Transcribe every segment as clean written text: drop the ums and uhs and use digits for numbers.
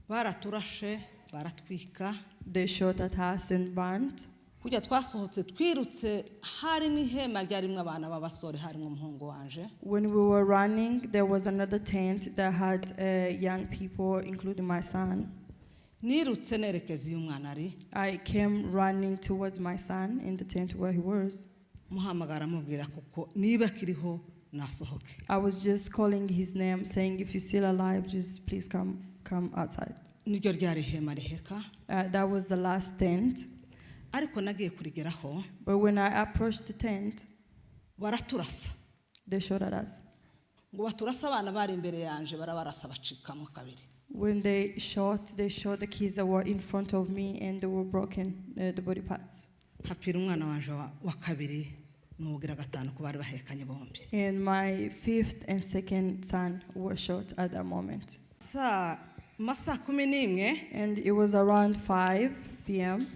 baraturashe baratwika. They shot at us and burned. Kujya twasohotse twirutse harimo ihema ryarimwe abana b'abasore harimo umuhungu wanje. When we were running, there was another tent that had young people, including my son. Nirutse nerekeza iyo umwana ari. I came running towards my son in the tent where he was. Muhamagara mubwira kuko niba kiriho nasohoke. I was just calling his name, saying, if you're still alive, just please come outside. Niryo ryari ihema riheka. That was the last tent. Ariko nagiye kurigeraho. But when I approached the tent, baraturasa. they shot at us. Ngo baturasa abana bari imbere yanje barabarasa bacikamo kabiri. When they shot the kids that were in front of me, and they were broken, the body parts. Hapira umwana wanje wa kabiri n'ugira gatanu ku bari bahekanye bombi. And my fifth and second son were shot at that moment. Masa 11 And it was around 5 p.m.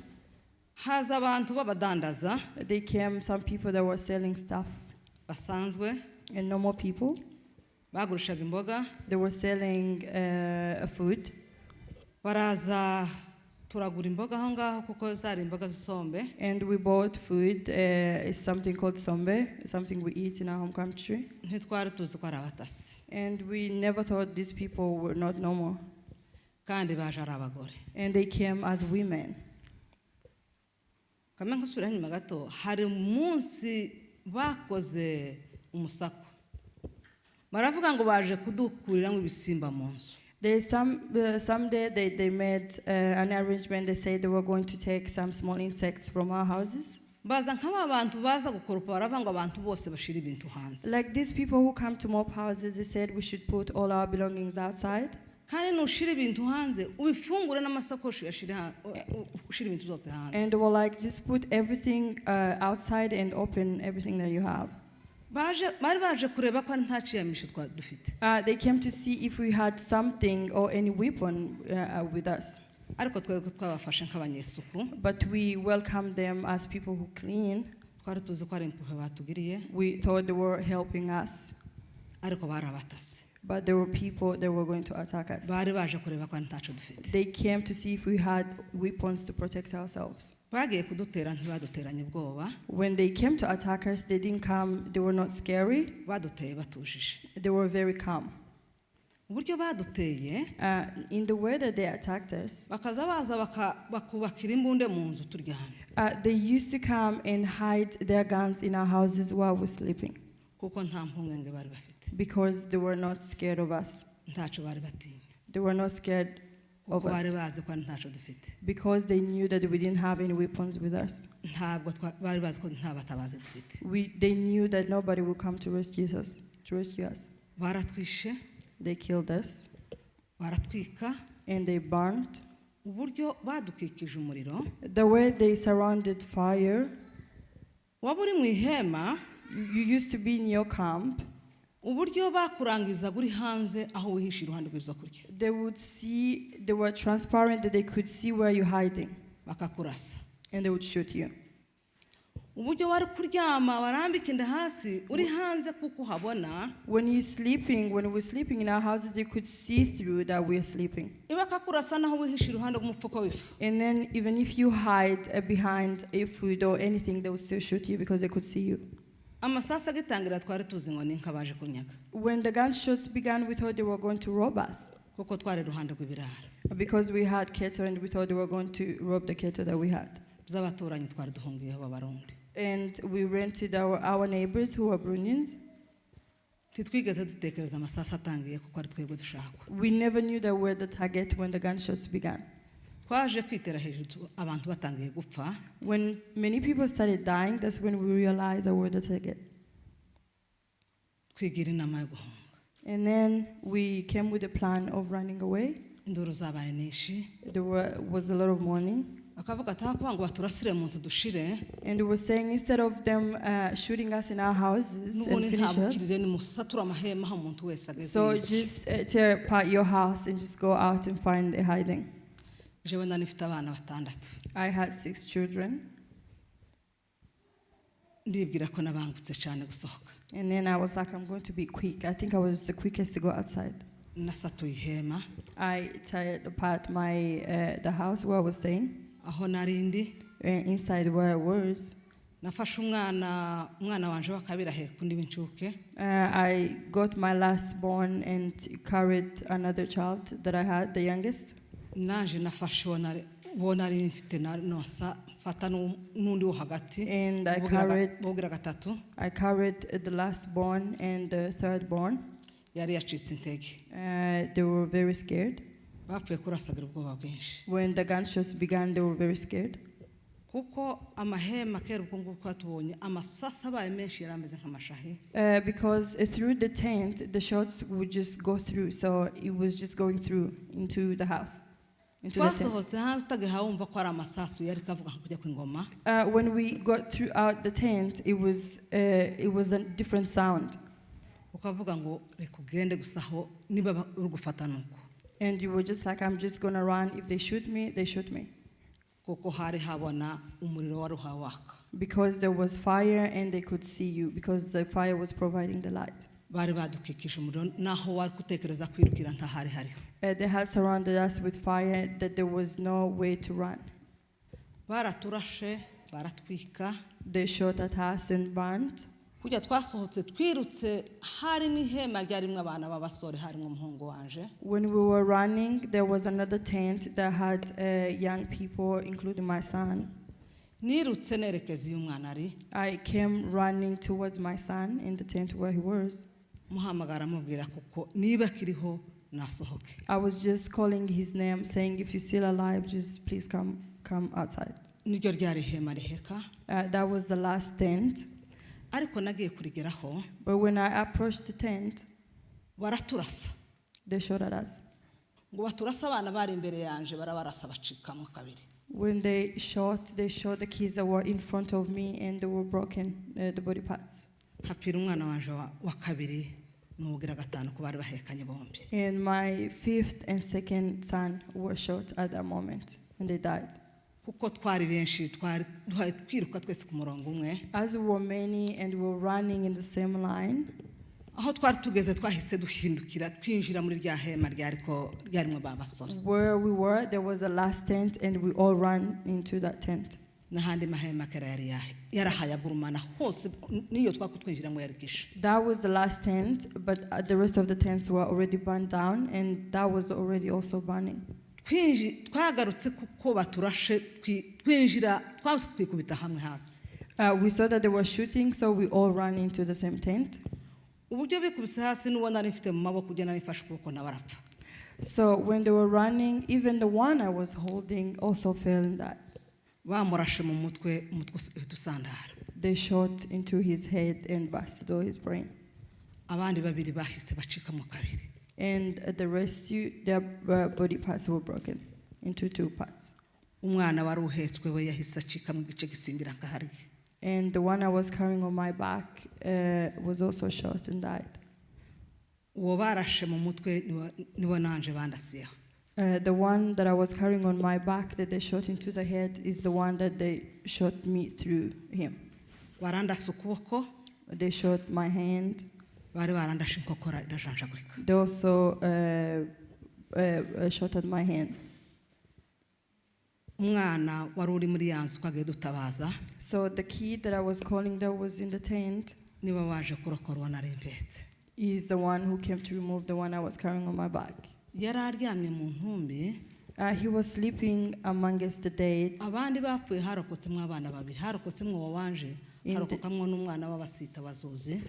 haza abantu b'abadandaza. They came, some people that were selling stuff. Basanzwe. And normal people. Bagurishaga imboga. They were selling food. Baraza turagura imboga aho ngaho kuko zari imboga z'isombe. And we bought food. It's something called sombe, something we eat in our home country. Ntitwari tuzi ko ari abatasi. And we never thought these people were not normal. Kandi baje ari abagore. And they came as women. Kamwe nkusubira nyuma gato hari umunsi bakoze umusako. Baravuga ngo baje kudukuriramo ibisimba mu nzu. There's someday they made an arrangement. They said they were going to take some small insects from our houses. Baza nk'aba bantu baza gukoropa baravuga ngo abantu bose bashira ibintu hanze. Like these people who come to mob houses, they said we should put all our belongings outside. Kandi nushira ibintu hanze ubifungure n'amasakoshi yashira ushira ibintu byose hanze. And they were like, just put everything outside and open everything that you have. Bari baje kureba ko nta ciyamisho dufite. They came to see if we had something or any weapon with us. Ariko twebwe twabafashe nk'abanyesuku. But we welcomed them as people who clean. Twari tuzi ko ari impuhwe batugiriye. We thought they were helping us. Ariko barabatase. But there were people that were going to attack us. Bari baje kureba ko ntaco dufite. They came to see if we had weapons to protect ourselves. Bagiye kudutera ntibaduteranye ubwoba. When they came to attack us, they didn't come, they were not scary. Baduteye batujije. They were very calm. Uburyo baduteye in the way that they attacked us, bakaza baza bakubakira imbunde mu nzu turyamye. They used to come and hide their guns in our houses while we're sleeping. Kuko nta mpungenge bari bafite. Because they were not scared of us. Ntaco bari batinya. They were not scared of us. Bari bazi ko ntaco dufite. Because they knew that we didn't have any weapons with us. Ntabwo bari bazi ko nta batabazi dufite. They knew that nobody would come to rescue us. Baratwishe. They killed us. Baratwika. And they burned. Uburyo badukikije umuriro. The way they surrounded fire. Waburi mu ihema. You used to be in your camp. Uburyo bakurangiza guri hanze aho wihisha iruhande rw'ibyo kurya. They were transparent that they could see where you're hiding. Bakakurasa. And they would shoot you. Uburyo wari kuryama warambika inda hasi uri hanze kuko habona. When we're sleeping in our houses, they could see through that we're sleeping. Bakakurasa naho wihisha iruhande rw'umufuko w'ifu. And then even if you hide behind a food or anything, they would still shoot you because they could see you. Amasasa gitangira twari tuzi ngo ninka baje kunyaga. When the gunshots began, we thought they were going to rob us. Kuko twari ruhande rw'ibiraro. Because we had cattle and we thought they were going to rob the cattle that we had. Z'abaturanyi twari duhungiyeho b'abarundi. And we rented our neighbors who were Burundians. Titwigeze dutekereza amasasa atangiye kuko ari twebwe dushakwa. We never knew that we were the target when the gunshots began. Twaje kwitera hejuru abantu batangiye gupfa. When many people started dying, that's when we realized that we were the target. Twigira inama yo guhunga. And then we came with a plan of running away. Induru zabaye nyinshi. There was a lot of mourning. Akavuga atakuba ngo baturasire mu nzu dushire. And we were saying instead of them shooting us in our houses and finish us, so just tear apart your house and just go out and find a hiding. I had 6 children. And then I was like, I'm going to be quick. I think I was the quickest to go outside. nasatuye ihema I tear apart the house where I was staying, aho narindi inside where I was. nafashe umwana wanje wa kabiri aheka undi w'incuke I got my last born and carried another child that I had, the youngest. naje nafashe uwo nari mfite nosa mfata n'undi wo hagati And bugira gatatu I carried the last born and the third born. yari yacitse intege They were very scared. bapfuye kurasagira ubwoba bwinshi When the gunshots began, they were very scared. kuko amahema kera ubwo ngubwo tubonye amasasa abaye menshi yari ameze nk'amashahi Because through the tent, the shots would just go through. So it was just going through into the house, into the tent. twasohotse hanze utagiha wumva ko ari amasasu yari kavuga nka kujya kw'ingoma When we got throughout the tent, it was a different sound. ukavuga ngo reka ugende gusa aho niba uri gufata nuko And you were just like, I'm just going to run. If they shoot me, they shoot me. kuko hari habona umuriro wari uhawaka Because there was fire and they could see you, because the fire was providing the light. bari badukikije umuriro naho wari gutekereza kwirukira ntahari hariho They had surrounded us with fire that there was no way to run. baraturashe baratwika They shot at us and burned. kujya twasohotse twirutse harimo ihema ryarimo abana b'abasore harimo umuhungu wanje When we were running, there was another tent that had young people, including my son. nirutse nerekeza iyo umwana ari I came running towards my son in the tent where he was. muhamagara amubwira kuko niba kiriho nasohoke I was just calling his name, saying, if you're still alive, just please come outside. niryo ryari ihema riheka That was the last tent. ariko nagiye kurigeraho But when I approached the tent, baraturasa they shot at us. ngo baturase abana bari imbere yanje barabarasa bacikamo kabiri When they shot the kids that were in front of me, and they were broken, the body parts. hapfira umwana wanje wa kabiri n'ubugira gatanu ko bari bahekanye bombi And my fifth and second son were shot at that moment, and they died. kuko twari benshi twari duhaye twiruka twese ku murongo umwe As we were many and we were running in the same line, aho twari tugeze twahise duhindukira twinjira muri rya hema ryarimo ba basore where we were, there was a last tent, and we all ran into that tent. n'ahandi mahema kera yarahayagurumana hose niyo twakutwinjiramo yarikisha That was the last tent, but the rest of the tents were already burned down, and that was already also burning. twagarutse kuko baturashe twinjira twose twikubita hamwe hasi We saw that they were shooting, so we all ran into the same tent. uburyo bikubise hasi n'uwo nari mfite mu maboko ugena nifashe ukuboko nawe arapfa So when they were running, even the one I was holding also fell in that. bamurashe mu mutwe uhita usandara They shot into his head and busted all his brain. abandi babiri bahise bacikamo kabiri And the rest, their body parts were broken into two parts. umwana wari uhetswe we yahise acikamo igice gisimbira nkahariye And the one I was carrying on my back was also shot and died. uwo barashe mu mutwe niwo nanje bandasiyeho The one that I was carrying on my back that they shot into the head is the one that they shot me through him. barandasa ukuboko They shot my hand. bari barandashe inkokora irajanjagurika They also shot at my hand. umwana wari uri muri ya nzu twagiye dutabaza So the kid that I was calling that was in the tent niwe waje kurokora uwo nari mpetse is the one who came to remove the one I was carrying on my back. yari aryamye mu ntumbi He was sleeping amongst the dead. abandi bapfuye harokotsemo abana babiri harokotsemo uwo wanje harokokamwo n'umwana w'abasita bazuzi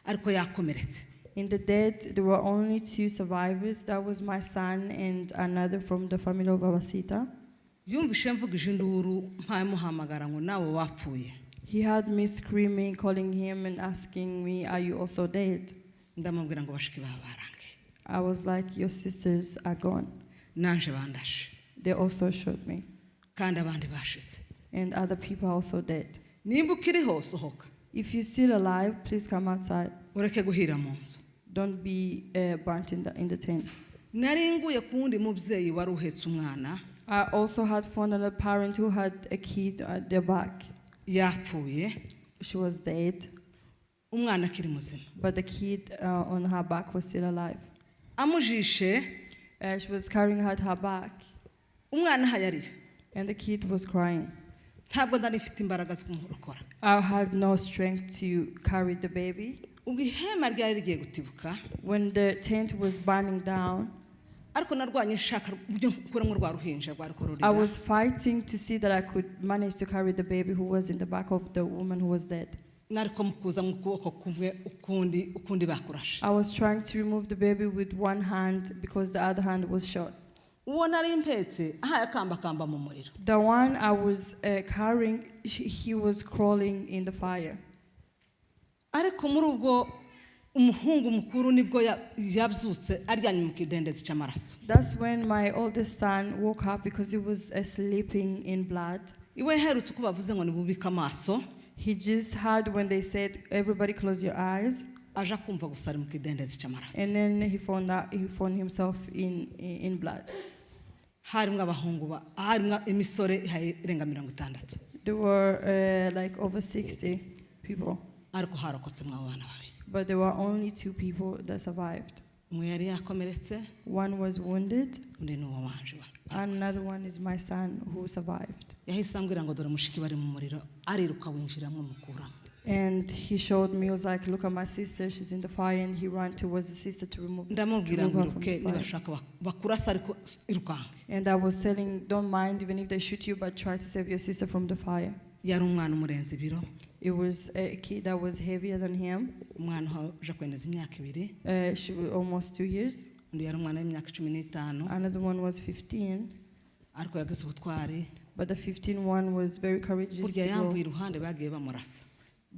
ariko yakomeretse In the dead, there were only two survivors. That was my son and another from the family of Abasita. yumvishe mvugije induru mpamuhamagara ngo nawe wapfuye He had me screaming, calling him and asking me, are you also dead? ndamubwira ngo bashiki baba barange I was like, your sisters are gone. nanje bandashe They also shot me. kandi abandi bashize And other people are also dead. nimba ukiriho sohoka If you're still alive, please come outside. ureke guhira mu nzu Don't be burnt in the tent. nari nguye ku wundi mubyeyi wari uhetse umwana I also had found another parent who had a kid at their back. yapfuye She was dead, umwana akiri muzima but the kid on her back was still alive. amujishe She was carrying her at her back, umwana ahayarira and the kid was crying. ntabwo nari mfite imbaraga zo kumurokora I had no strength to carry the baby. ubwo ihema ryari rigiye gutibuka When the tent was burning down, ariko narwanye nshaka uburyo nkuramo rwa ruhinja rwari ko I rurira was fighting to see that I could manage to carry the baby who was in the back of the woman who was dead. nariko mukuza mu kuboko kumwe ukundi bakurashe I was trying to remove the baby with one hand because the other hand was shot. uwo nari mpetse ahaye akambakamba mu muriro The one I was carrying, he was crawling in the fire. ariko muri ubwo umuhungu mukuru nibwo yabyutse aryamye mu kidendezi cy'amaraso. That's when my oldest son woke up because he was sleeping in blood. Iwe herutse uko bavuze ngo nibubika amaso. He just heard when they said, everybody close your eyes. Aja kumva gusa ari mu kidendezi cy'amaraso. And then he found himself in blood. Harimwe abahungu harimwe imisore irenga 60. There were like over 60 people. Ariko harokotse mwa bana babiri. But there were only 2 people that survived. Umwe yari yakomeretse. One was wounded. Undi nuwo wanje. Another one is my son who survived. Yahise ambwira ngo dore mushiki bari mu muriro ariruka winjiramo mukuramo. And he showed me, he was like, look at my sister, she's in the fire, and he ran towards the sister to remove Ndamubwira her ngo from iruke the fire. nibashaka bakurasa ariko irukange. And I was telling, don't mind even if they shoot you, but try to save your sister from the fire. Yari umwana umurenze ibiro. It was a kid that was heavier than him. Umwana uje kwendeza imyaka 2. She was almost 2 years. Undi yari umwana w'imyaka 15. Another one was 15. Ariko yagize ubutwari. But the 15 one was very courageous Burya to yamvuye go. iruhande bagiye bamurasa.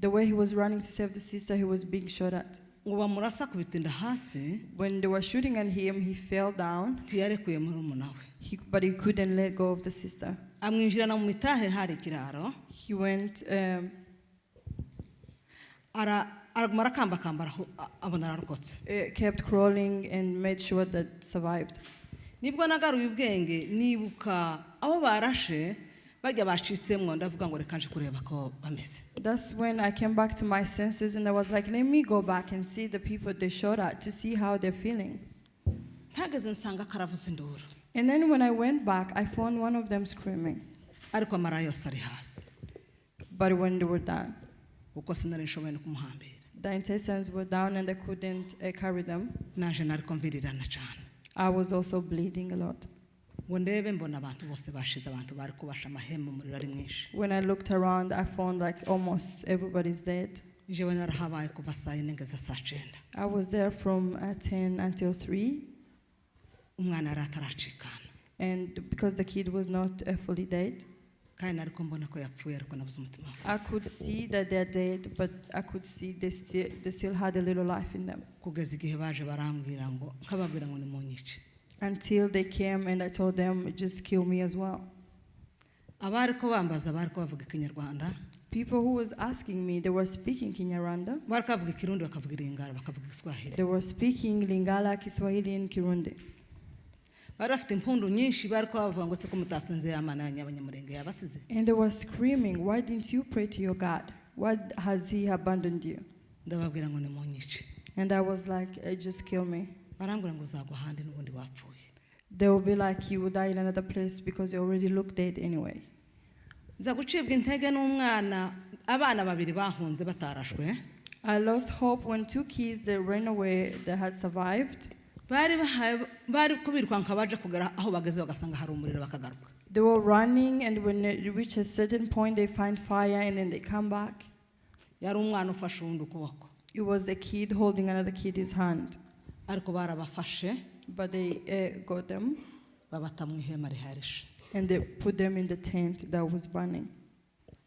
The way he was running to save the sister, he was being shot at. Ngo bamurasa kubitinda hasi. When they were shooting at him, he fell down. Tiyarekuye murumuna we. But he couldn't let go of the sister. Amwinjirana mu mitahe hari ikiraro. He went, araguma arakambakamba abona ararokotse. kept crawling and made sure that survived. Nibwo nagaruye ubwenge nibuka abo barashe bajya bacitsemwo ndavuga ngo reka nje kureba ko bameze. That's when I came back to my senses and I was like, let me go back and see the people they shot at to see how they're feeling. Mpageze nsanga karavuze induru. And then when I went back, I found one of them screaming. Ariko amara yose ari hasi. But when they were done, Uko sinari nshoboye no kumuhambira. the intestines were down and I couldn't carry them. Naje nariko mvirirana cyane. I was also bleeding a lot. Ngo ndebe mbona abantu bose bashize abantu bari kubasha amahema umuriro ari mwinshi. When I looked around, I found like almost everybody's dead. Jewe narahabaye kuva saa 4 ngeza saa 9. I was there from 10 until 3. Umwana yari ataracikana. And because the kid was not fully dead, Kandi nariko mbona ko yapfuye ariko nabuze umutima I wafuze. could see that they're dead, but I could see they still had a little life in them. Kugeza igihe baje barambwira ngo nkababwira ngo nimunyice. Until they came and I told them, just kill me as well. Abariko bambaza bariko bavuga Ikinyarwanda. People who was asking me, they were speaking Kinyarwanda. Bariko bavuga Ikirundi bakavuga Ilingala bakavuga Igiswahili. They were speaking Lingala, Kiswahili, and Kirundi. Bari bafite impundu nyinshi bariko bavuga ngo se ko mutasenze Imana y'Abanyamurenge yabasize. And they were screaming, why didn't you pray to your God? Why has he abandoned you? Ndababwira ngo nimunyice. And I was like, just kill me. Barambwira ngo uzagwa handi n'ubundi wapfuye. They will be like, you will die in another place because you already look dead anyway. Nza gucibwa intege n'umwana abana babiri bahunze batarashwe. I lost hope when 2 kids that ran away that had survived. Bari kubirwanka baje kugera aho bageze bagasanga hari umuriro bakagaruka. They were running, and when they reach a certain point, they find fire, and then they come back. Yari umwana ufashe uwundi ukuboko. It was a kid holding another kid's hand. Ariko barabafashe But they got them, babata mu ihema riharishe. and they put them in the tent that was burning.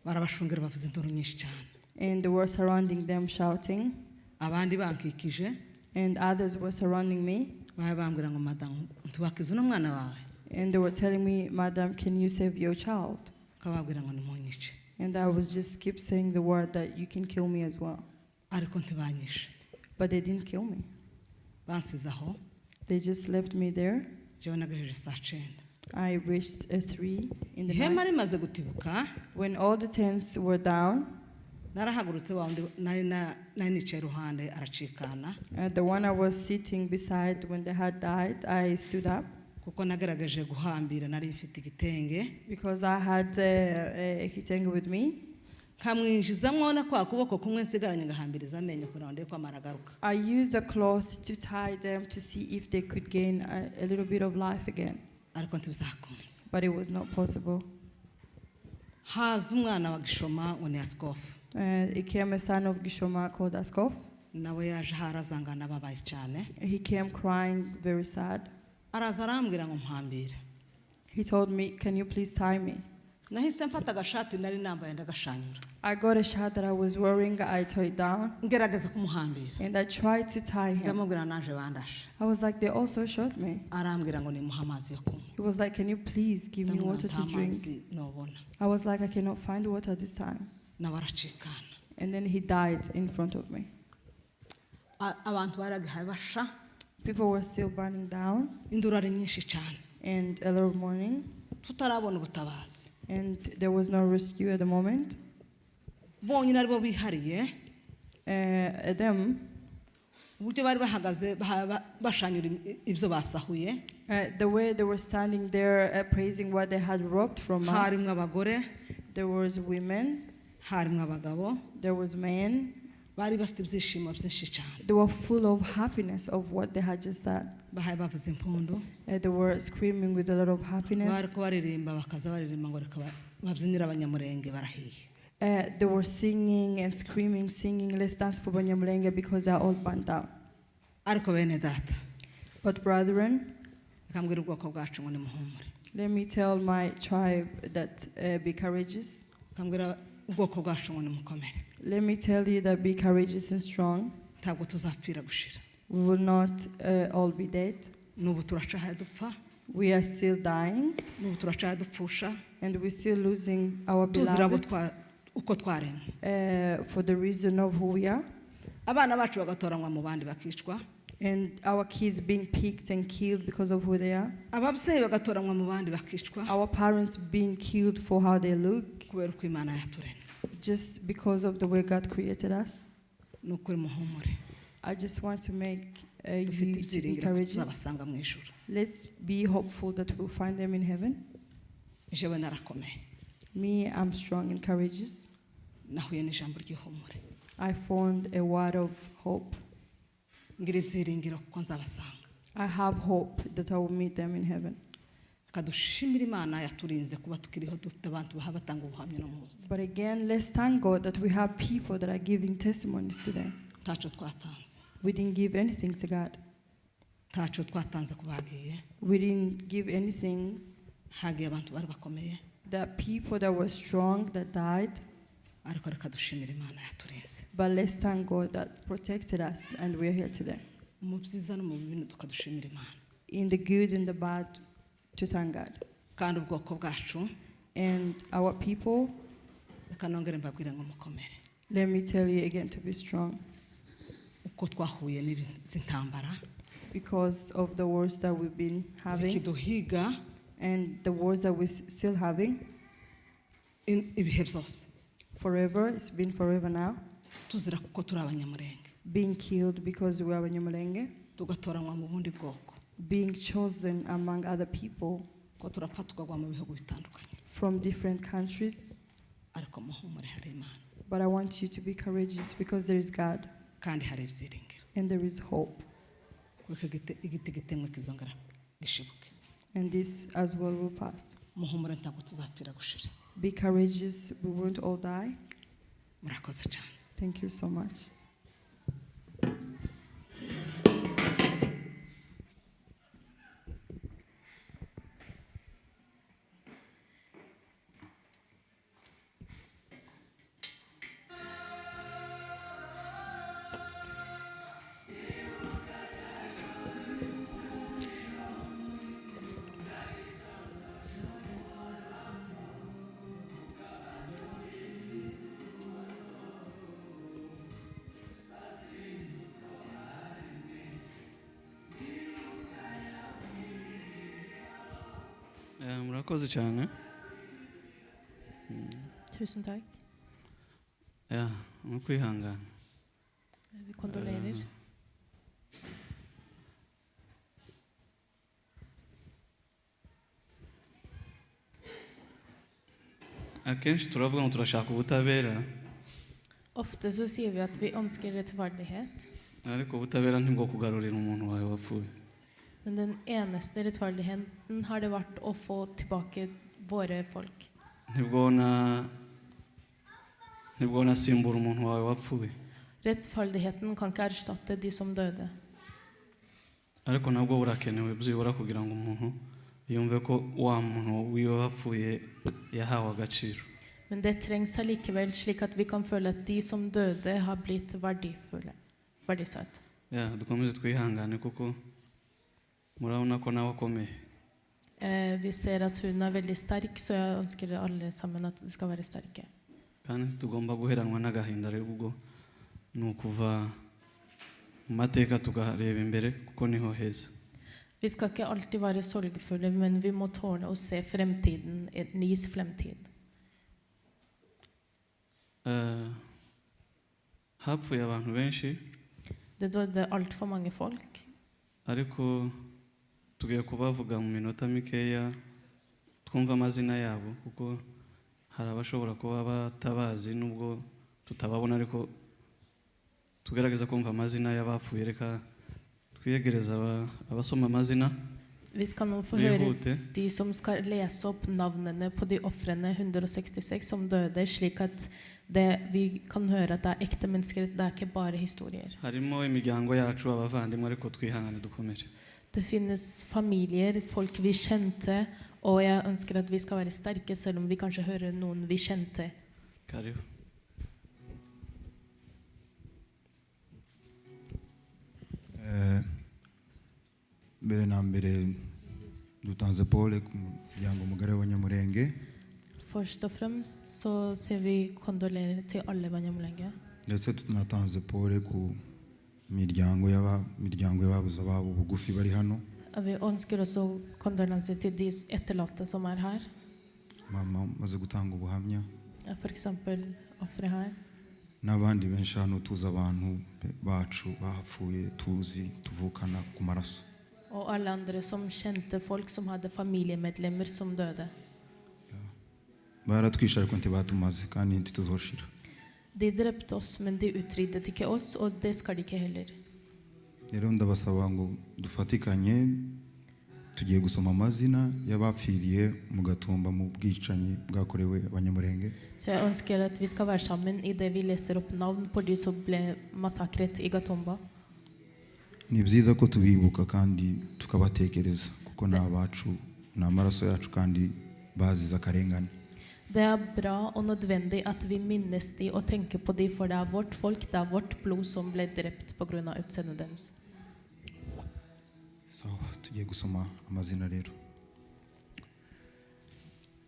Barabashungera bavuze induru nyinshi cyane. And they were surrounding them, shouting. Abandi bankikije And others were surrounding me. bahe bambwira ngo madamu ntiwakize uno mwana wawe. And they were telling me, Madam, can you save your child? Kababwira ngo nimunyice. And I was just keep saying the word that you can kill me as well. Ariko ntibanyishe. But they didn't kill me. Bansize aho. They just left me there. Jewe nagaheje saa 9. I reached 3 in the Ihema night. rimaze gutibuka. When all the tents were down, narahagurutse wa wundi nari nicaye iruhande aracikana The one I was sitting beside when they had died, I stood up kuko nagerageje guhambira nari mfite igitenge because I had a kitenge with me. kamwinjizamwo na kwa kuboko kumwe nsigaranye ngahambiriza amenyo kugira ngo ndebe ko amara agaruka. I used a cloth to tie them to see if they could gain a little bit of life again, ariko ntibizakunze. but it was not possible. haza umwana wa Gishoma ngo ni Askofu It came a son of Gishoma called Askof. nawe yaje harazangana babaye cyane He came crying, very sad. araza arambwira ngo mpambire. He told me, "Can you please tie me?" nahise mfata agashati nari nambaye ndagashanyura I got a shirt that I was wearing, I tore it down, ngerageza kumuhambira and I tried to tie him. ndamubwira naje bandashe. I was like, "They also shot me." arambwira ngo nimuhe amazi yo kunywa. He was like, "Can you please give me ndamubwira water nta to drink?" mazi nobona. I was like, "I cannot find water this time." nawe aracikana. And then he died in front of me. abantu baragahaye basha People were still burning down, induru ari nyinshi cyane and a lot of mourning, tutarabona ubutabazi. and there was no rescue at the moment. bonyine aribo bihariye Them, uburyo bari bahagaze bashanyura ibyo basahuye. the way they were standing there praising what they had robbed from us, harimo abagore there was women, harimo abagabo there was men. bari bafite ibyishimo byinshi cyane. They were full of happiness of what they had just done. bahaye bavuze impundu They were screaming with a lot of bari happiness. ko baririmba bakaza baririmba ngo reka babyinire abanyamurenge barahiye. They were singing and screaming, singing, "Let's dance for Banyamulenge," because they are all burnt down. ariko bene data But brethren, akambwira ubwoko bwacu ngo nimuhumure. let me tell my tribe that be courageous. akambwira ubwoko bwacu ngo nimukomere. Let me tell you that be courageous and strong. ntabwo tuzapfira gushira. We will not all be dead. n'ubu turacahaye dupfa We are still dying, n'ubu turacahaye dupfusha and we're still losing our tuzira beloved uko twaremwe. for the reason of who we are. abana bacu bagatoranywa mu bandi bakicwa. And our kids being picked and killed because of who they are. ababyeyi bagatoranywa mu bandi bakicwa Our parents being killed for how they look, kubera uko imana yaturemye. just because of the way God created us. ni ukuri muhumure. I just want to make dufite you to be ibyiringiro ko courageous. tuzabasanga mu ijuru. Let's be hopeful that we'll find them in heaven. jewe narakomeye Me, I'm strong and courageous. nahuye n'ijambo ry'ihumure. I found a word of hope. ngira ibyiringiro kuko nzabasanga. I have hope that I will meet them in heaven. reka dushimire imana yaturinze kuba tukiriho dufite abantu baha batanga ubuhamya no munsi. But again, let's thank God that we have people that are giving testimonies today. ntacyo twatanze. We didn't give anything to God. ntacyo twatanze ku bagiye. We didn't give anything. hagiye abantu bari bakomeye. There are people that were strong that died. ariko reka dushimire imana yaturinze. But let's thank God that protected us, and we're here today. mu byiza no mu bibi tukadushimira imana. In the good and the bad, to thank God. kandi ubwoko bwacu And our people, reka nongere mbabwire ngo mukomere. let me tell you again to be strong, uko twahuye n'izi ntambara because of the wars that we've been having zikiduhiga and the wars that we're still having ibihe byose forever. It's been forever now. tuzira kuko turi abanyamurenge. Being killed because we are Banyamulenge, tugatoranywa mu bundi bwoko. being chosen among other people ko turapfa tukagwa mu bihugu bitandukanye. from different countries. ariko muhumure hari imana. But I want you to be courageous because there is God kandi hari ibyiringiro. and there is hope. kuko igiti gitemwe kizongera gishibuke. And this as well will pass. muhumure ntabwo tuzapfira gushira. Be courageous, we won't all die. murakoze cyane. Thank you so much. Murakoze cyane. Tusen tack. ya no kwihangana. Vi kondolerer. Akenshi turavuga ngo turashaka ubutabera, Ofte så sier vi at vi ønsker rettferdighet, ariko ubutabera ntibwo kugarurira umuntu wawe wapfuye. men den eneste rettferdigheten har det vært å få tilbake våre folk. Ntibwo nasimbura umuntu wawe wapfuye, Rettferdigheten kan ikke erstatte de som døde. ariko nabwo burakenewe byibura kugira ngo umuntu yumve ko wa muntu wiwe wapfuye yahawe agaciro. Men det trengs allikevel slik at vi kan føle at de som døde har blitt verdisatt. Ya dukomeze twihangane kuko murabona ko nawe akomeye. Vi ser at hun er veldig sterk, så jeg ønsker alle sammen at de skal være sterke. Kandi tugomba guheranwa n'agahinda rero ubwo ni ukuva mu mateka tukareba imbere kuko niho heza. Vi skal ikke alltid være sorgfulle, men vi må tåle å se fremtiden, en nys fremtid. Hapfuye abantu benshi, Det døde alt for mange folk, ariko tugiye kubavuga mu minota mikeya twumva amazina yabo kuko hari abashobora kuba batabazi nubwo tutababona, ariko tugerageza kumva amazina y'abapfuye. Reka twiyegereza abasoma amazina. Vi skal nå få høre Bihute. de som skal lese opp navnene på de offrene 166 som døde, slik at vi kan høre at det er ekte mennesker, det er ikke bare historier. Harimo imiryango yacu, abavandimwe, ariko twihangane dukomere. Det finnes familier, folk vi kjente, og jeg ønsker at vi skal være sterke, selv om vi kanskje hører noen vi kjente. Karibu. Mbere na mbere dutanze pole ku muryango mugari w'Abanyamulenge Først og fremst så sier vi kondolerer til alle Banyamulenge. ndetse tunatanze pole ku miryango y'ababuze ababo bugufi bari hano. Vi ønsker også kondolenser til de etterlatte som er her. Mama maze gutanga ubuhamya For eksempel offre her. n'abandi benshi hano tuzi abantu bacu bahapfuye tuzi tuvukana ku maraso. Og alle andre som kjente folk som hadde familiemedlemmer som døde. Baratwishe ariko ntibatumaze kandi ntituzoshira. De drepte oss, men de utryddet ikke oss, og det skal de ikke heller. Rero ndabasaba ngo dufatikanye, tugiye gusoma amazina y'abapfiriye mu Gatumba mu bwicanyi bwakorewe Abanyamulenge. Så jeg ønsker at vi skal være sammen i det vi leser opp navn på de som ble massakret i Gatumba. Ni byiza ko tubibuka kandi tukabatekereza kuko ni abacu, ni amaraso yacu kandi bazize akarengane. Det er bra og nødvendig at vi minnes de og tenker på de, for det er vårt folk, det er vårt blod som ble drept på grunn av utseendet deres. Sawa, tugiye gusoma amazina rero.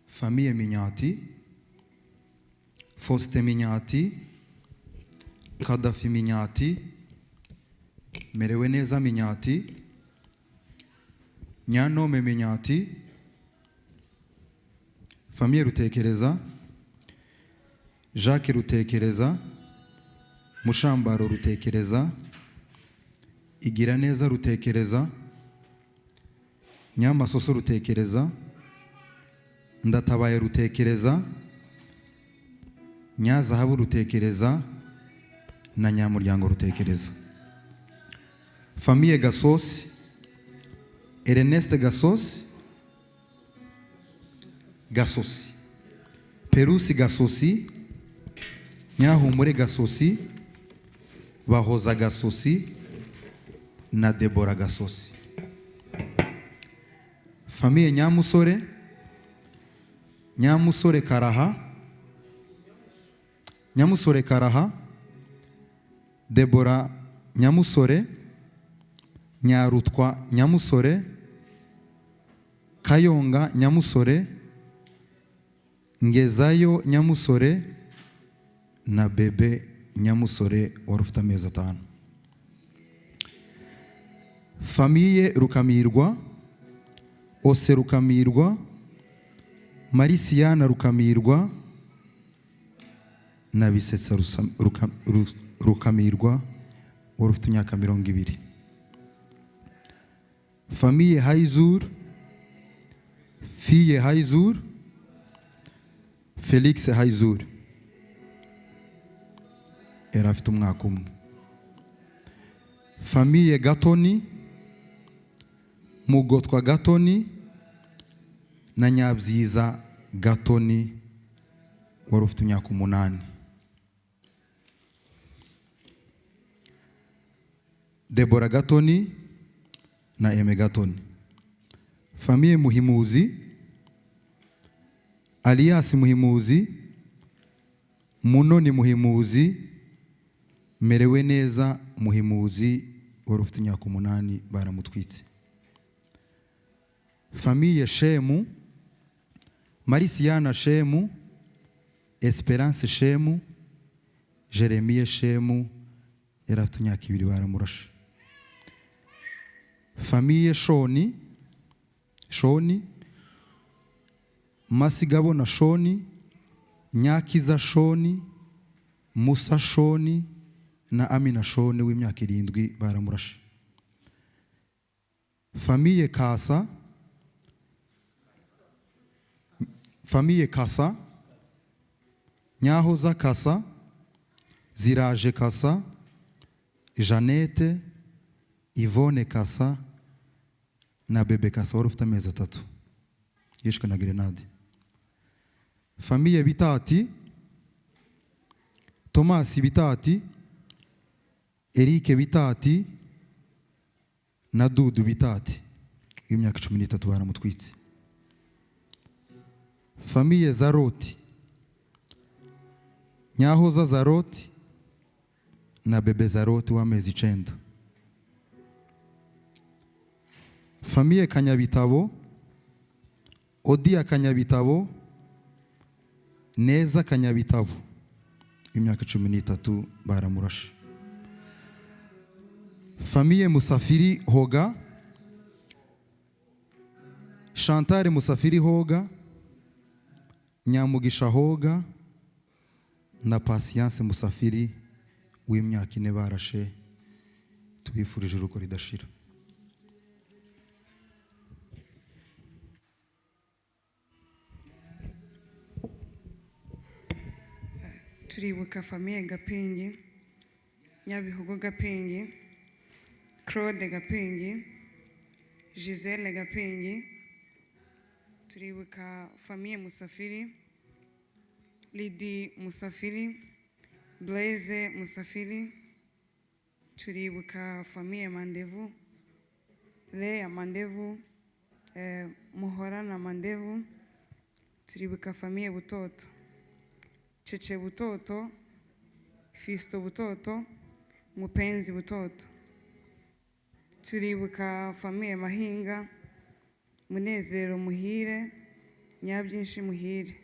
Famille Minyati, Foste Minyati, Kadafi Minyati, Mereweneza Minyati, Nyanome Minyati, Famille Rutekereza, Jacques Rutekereza, Mushambaro Rutekereza, Igiraneza Rutekereza, Nyamasoso Rutekereza, Ndatabaye Rutekereza, Nyazahabu Rutekereza na Nyamuryango Rutekereza. Famille Gasosi, Ernest Gasosi, Gasosi, Perusi Gasosi, Nyahumure Gasosi, Bahoza Gasosi na Deborah Gasosi. Famille Nyamusore, Nyamusore Karaha, Nyamusore Karaha, Deborah Nyamusore, Nyarutwa Nyamusore, Kayonga Nyamusore, Ngezayo Nyamusore na Bebe Nyamusore wari ufite amezi 5. Famille Rukamirwa, Ose Rukamirwa, Marisiana Rukamirwa na Bisetsa Rukamirwa wari ufite imyaka 20. Famiye Haizur, Fille Haizur, Felix Haizur yari afite umwaka umwe. Famiye Gatoni, Mugotwa Gatoni na Nyabyiza Gatoni wari ufite imyaka 8. Deborah Gatoni na Eme Gatoni. Famiye Muhimuzi, Alias Muhimuzi, Munoni Muhimuzi, Merewe neza Muhimuzi wari ufite imyaka 8 baramutwitse. Famiye Shemu, Marisiana Shemu, Esperance Shemu, Jeremie Shemu yari afite imyaka 2 baramurashe. Famiye Shoni, Masigabo na Shoni, Nyakiza Shoni, Musa Shoni na Amina Shoni w'imyaka 7 baramurashe. Famiye Kasa, Nyahoza Kasa, Ziraje Kasa, Jeannette, Yvonne Kasa na Bebe Kasa wari ufite amezi 3 yishwe na grenade. Famiye Bitati, Thomas Bitati, Eric Bitati na Dudu Bitati w'imyaka 13 baramutwitse. Famiye Zaroti, Nyahoza Zaroti na Bebe Zaroti w'amezi 9. Famiye Kanyabitabo, Odia Kanyabitabo, Neza Kanyabitabo imyaka 13 baramurashe. Famiye Musafiri Hoga, Chantal Musafiri Hoga, Nyamugisha Hoga na Patience Musafiri w'imyaka 4 barashe. Tubifurije urugo ridashira. Turibuka Famiye Gapingi, Nyabihogo Gapingi, Claude Gapingi, Giselle Gapingi. Turibuka Famiye Musafiri, Lydie Musafiri, Blaise Musafiri. Turibuka Famiye Mandevu, Leya Mandevu, Muhorana Mandevu. Turibuka Famiye Butoto, Cheche Butoto, Fisto Butoto, Mupenzi Butoto. Turibuka Famiye Mahinga, Munezero Muhire, Nyabyinshi Muhire.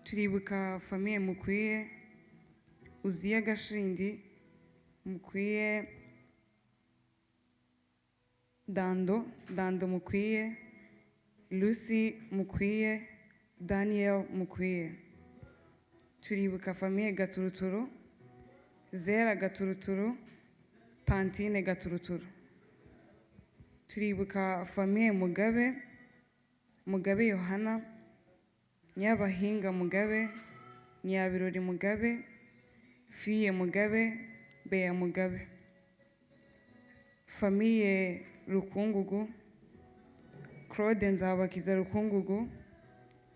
Turibuka Famiye Mukwiye, Uziya Gashindi, Mukwiye Dando Mukwiye, Lucy Mukwiye, Daniel Mukwiye. Turibuka Famiye Gaturuturu, Zera Gaturuturu, Tantine Gaturuturu. Turibuka Famiye Mugabe Yohana, Nyabahinga Mugabe, Nyabirori Mugabe, Fille Mugabe, Bea Mugabe. Famiye Rukungugu, Claude Nzabakiza Rukungugu,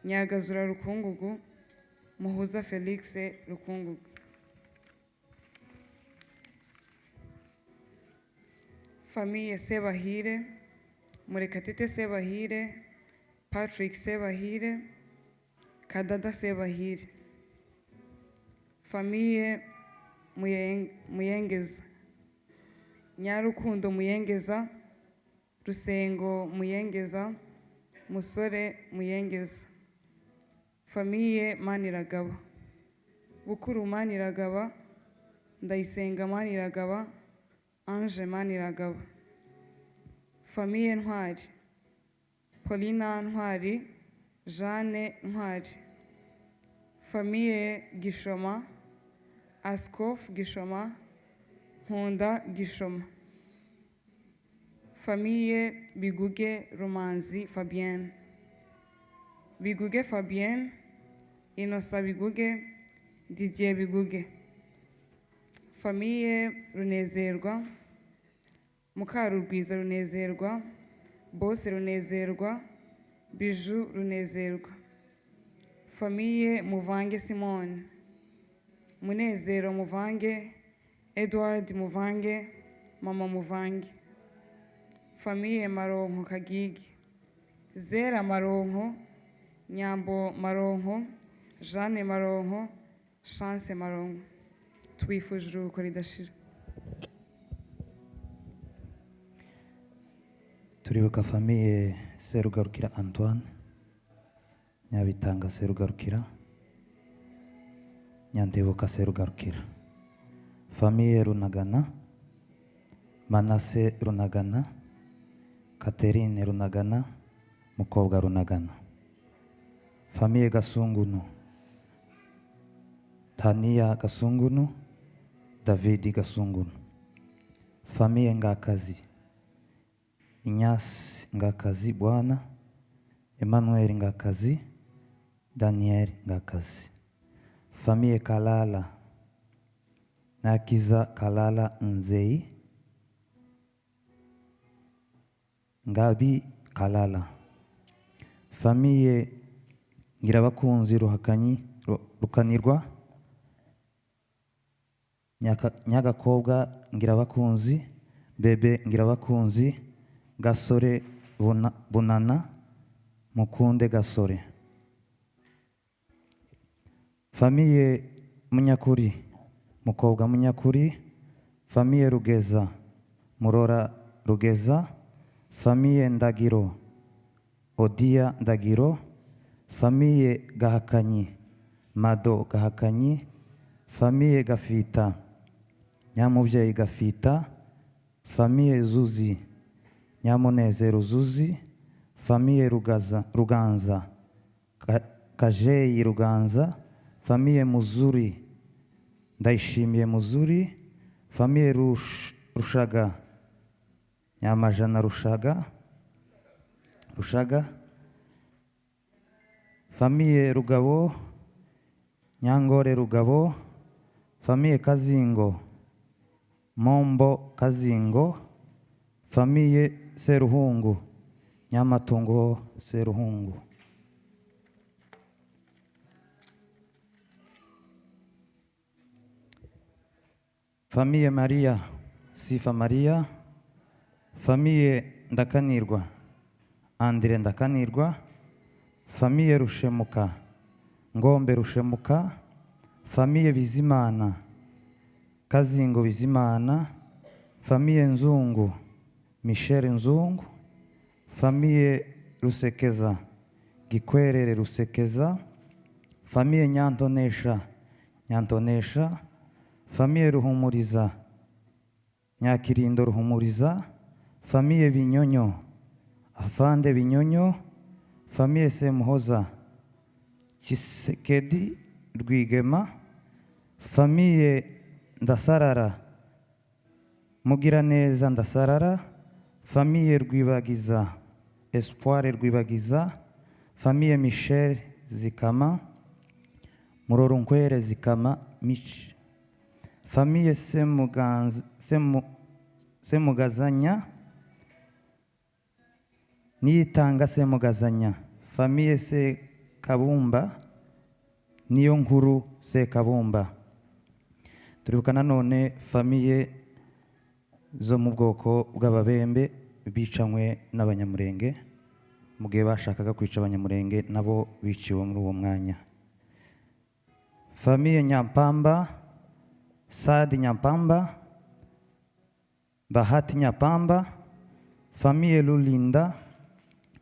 Nyagazura Rukungugu, Muhuza Felix Rukungugu. Famiye Sebahire, Murekatete Sebahire, Patrick Sebahire, Kadada Sebahire. Famiye Muyengeza, Nyarukundo Muyengeza, Rusengo Muyengeza, Musore Muyengeza. Famiye Maniragaba, Bukuru Maniragaba, Ndayisenga Maniragaba, Ange Maniragaba. Famiye Ntwari, Paulina Ntwari, Jeanne Ntwari. famiye Gishoma, Askof Gishoma, Nkunda Gishoma. Famiye Biguge Romanzi Fabienne. Biguge Fabienne, Inosa Biguge, Didier Biguge. Famiye Runezerwa, Mukarurwiza Runezerwa, Bose Runezerwa, Biju Runezerwa. Famiye Muvange Simone, Munezero Muvange, Edward Muvange, Mama Muvange. Famiye Maronko Kagigi, Zera Maronko, Nyambo Maronko, Jeanne Maronko, Chance Maronko. Twifuje iruhuko ridashira. Turibuka famiye Serugarukira Antoine, Nyabitanga Serugarukira, Nyandibuka Serugarukira. Famiye Runagana, Manase Runagana, Catherine Runagana, Mukobwa Runagana. Famiye Gasungunu, Tania Gasungunu, David Gasungunu. Famiye Ngakazi, Inyasi Ngakazi Bwana, Emmanuel Ngakazi, Daniel Ngakazi. Famiye Kalala, Nakiza Kalala Nzei, Ngabi Kalala. Famiye Ngirabakunzi Rukanirwa, Nyagakobwa Ngirabakunzi, Bebe Ngirabakunzi, Gasore Bunana, Mukunde Gasore. Famiye Munyakuri, Mukobwa Munyakuri. Famiye Rugeza, Murora Rugeza. Famiye Ndagiro, Odia Ndagiro. Famiye Gahakanyi, Mado Gahakanyi. Famiye Gafita, Nyamubyeyi Gafita. Famiye Zuzi, Nyamunezero Zuzi. Famiye Ruganza, Kajeyi Ruganza. Famiye Muzuri, Ndayishimiye Muzuri. Famiye Rushaga, Nyamajana Rushaga. Famiye Rugabo, Nyangore Rugabo. Famiye Kazingo, Mombo Kazingo. Famiye Seruhungu, Nyamatungo Seruhungu. Famiye Maria, Sifa Maria. Famiye Ndakanirwa, Andre Ndakanirwa. Famiye Rushemuka, Ngombe Rushemuka. Famiye Bizimana, Kazingo Bizimana. Famiye Nzungu, Michel Nzungu. Famiye Rusekeza, Gikwerere Rusekeza. Famiye Nyantonesha. Famiye Ruhumuriza, Nyakirindo Ruhumuriza. Famiye Binyonyo, Afande Binyonyo. Famiye Semuhoza, Chisekedi Rwigema. Famiye Ndasarara, Mugiraneza Ndasarara. Famiye Rwibagiza, Espoir Rwibagiza. Famiye Michel Zikama, Murorunkwere Zikama Mich. Famiye Semugazanya, Niyitanga Semugazanya. Famiye Sekabumba, Niyonkuru Sekabumba. Turibuka nanone famiye zo mu bwoko bw'Ababembe bicanywe n'Abanyamurenge mu gihe bashakaga kwica Abanyamurenge, nabo biciwe muri uwo mwanya. Famiye Nyampamba, Sadi Nyampamba. Bahati Nyampamba. Famiye Lulinda,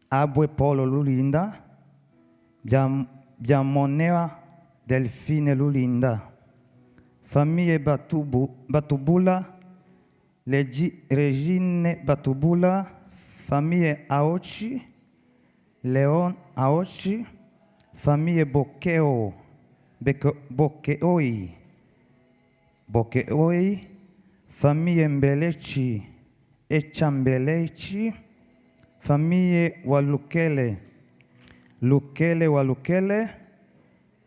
Abwe Polo Lulinda. Byamonea Delphine Lulinda. Famiye Batubula, Regine Batubula. Famiye Aochi, Leon Aochi. Famiye Bokeo, Bokeoi. Bokeoi. Famille Mbelechi. Echambelechi. Famille Walukele. Lukele Walukele.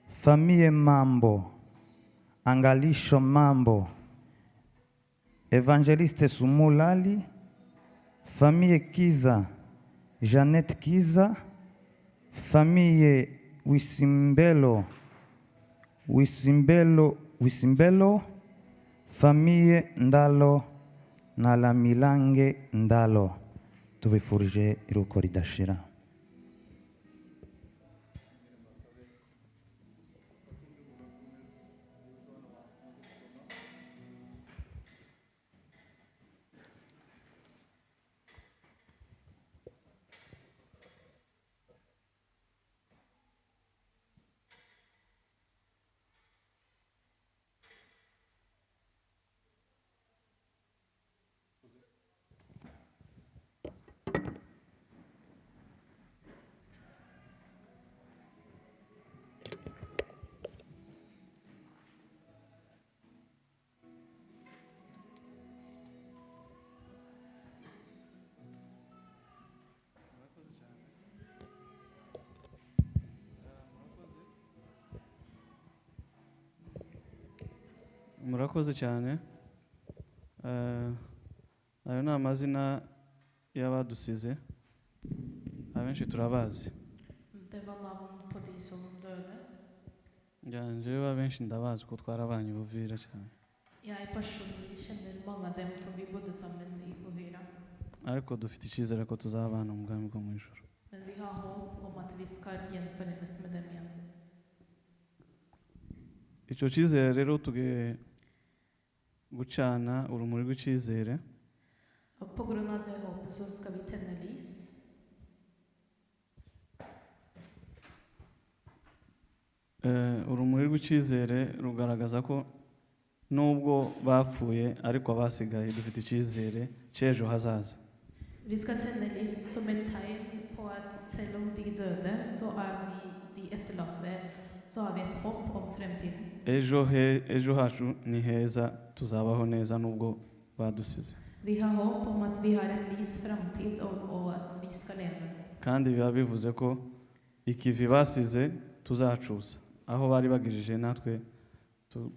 Famille Mambo. Angalisho Mambo. Evangeliste Sumulali. Famille Kiza. Jeannette Kiza. Famille Wisimbelo. Wisimbelo. Famille Ndalo. Nalamilange Ndalo. Tubifurije iruko ridashira. murakoze cyane. Ayo ni amazina y'abadusize, abenshi turabazi. Det var navn på de som døde. Njyewe abenshi ndabazi ko twarabanye i Buvira cyane, Jeg personlig kjenner mange av dem, for vi bodde sammen i Uvira. ariko dufite icyizere ko tuzabana mu bwami bwo mu ijuru. Men vi har håp om at vi skal gjenforenes med dem igjen. Icyo cyizere rero tugiye gucana urumuri rw'icyizere. Og på grunn av det håpet så skal vi tenne lys. Urumuri rw'icyizere rugaragaza ko nubwo bapfuye ariko abasigaye dufite icyizere cy'ejo hazaza. Vi skal tenne lys som et tegn på at selv om de døde, så vi de etterlatte, så har vi et håp om fremtiden. Ejo hacu ni heza, tuzabaho neza nubwo badusize. Vi har håp om at vi har en lys fremtid og at vi skal leve. Kandi biba bivuze ko ikivi basize tuzacuza, aho bari bagejeje natwe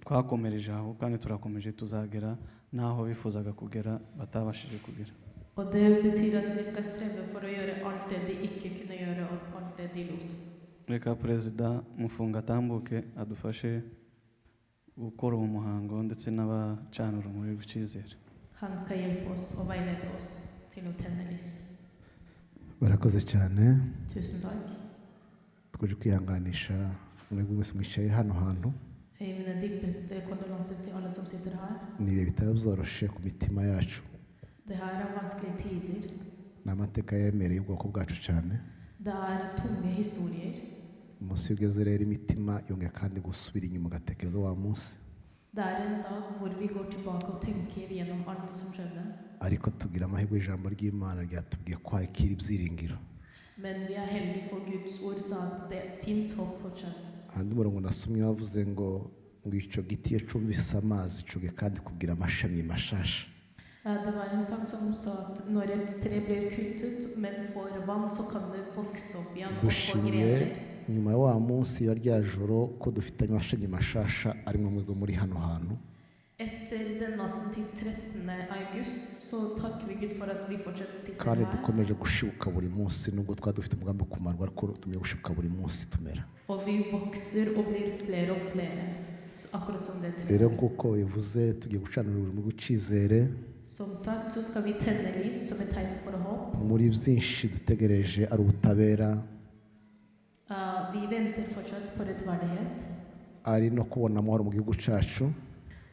twakomereje aho, kandi turakomeje tuzagera n'aho bifuzaga kugera batabashije kugera. Og det betyr at vi skal streve for å gjøre alt det de ikke kunne gjøre og alt det de lot. Reka Perezida Mufunga atambuke adufashe gukora uwo muhango ndetse n'abacana urumuri rw'icyizere. Han skal hjelpe oss og veilede oss til å tenne lys. Barakoze cyane. Tusen takk. Twaje kwihanganisha mwebwe mwese mwicaye hano hantu. Mine dypeste kondolanser til alle som sitter her. Ni ibihe bitaba byoroshye ku mitima yacu. Det her vanskelige tider. Ni amateka yemereye ubwoko bwacu cyane. Det tunge historier. Umunsi ugeze rero imitima yongera kandi gusubira inyuma ugatekereza wa munsi. Det en dag hvor vi går tilbake og tenker gjennom alt som skjedde. Ariko tugira amahirwe ijambo ry'Imana ryatubwiye ko hakiri ibyiringiro. Men vi heldige for Guds ord sa at det finns håp fortsatt. Handi murongo nasomye wavuze ngo icyo giti iyo cumvise amazi cuge kandi kugira amashami mashasha. Det var en sang som sa at når et tre blir kuttet, men får vann, så kan det vokse opp igjen og få grener. Nyuma ya wa munsi ya rya joro ko dufite amashami mashasha ari mu mwego muri hano hantu. Etter den natten til 13. august, så takker vi Gud for at vi fortsatt sitter Kandi her. dukomeje gushibuka buri munsi nubwo dufite umugambi wo kumarwa ariko tumeje gushibuka buri munsi tumera. Og vi vokser og blir flere og flere, så akkurat som det tre. Rero nkuko bivuze tugiye gucanira urumuri rw'icyizere. Som sagt, så skal vi tenne lys som et tegn for håp. Muri byinshi dutegereje ari ubutabera. Vi venter fortsatt på rettferdighet. Ari no kubona amahoro mu gihugu cyacu.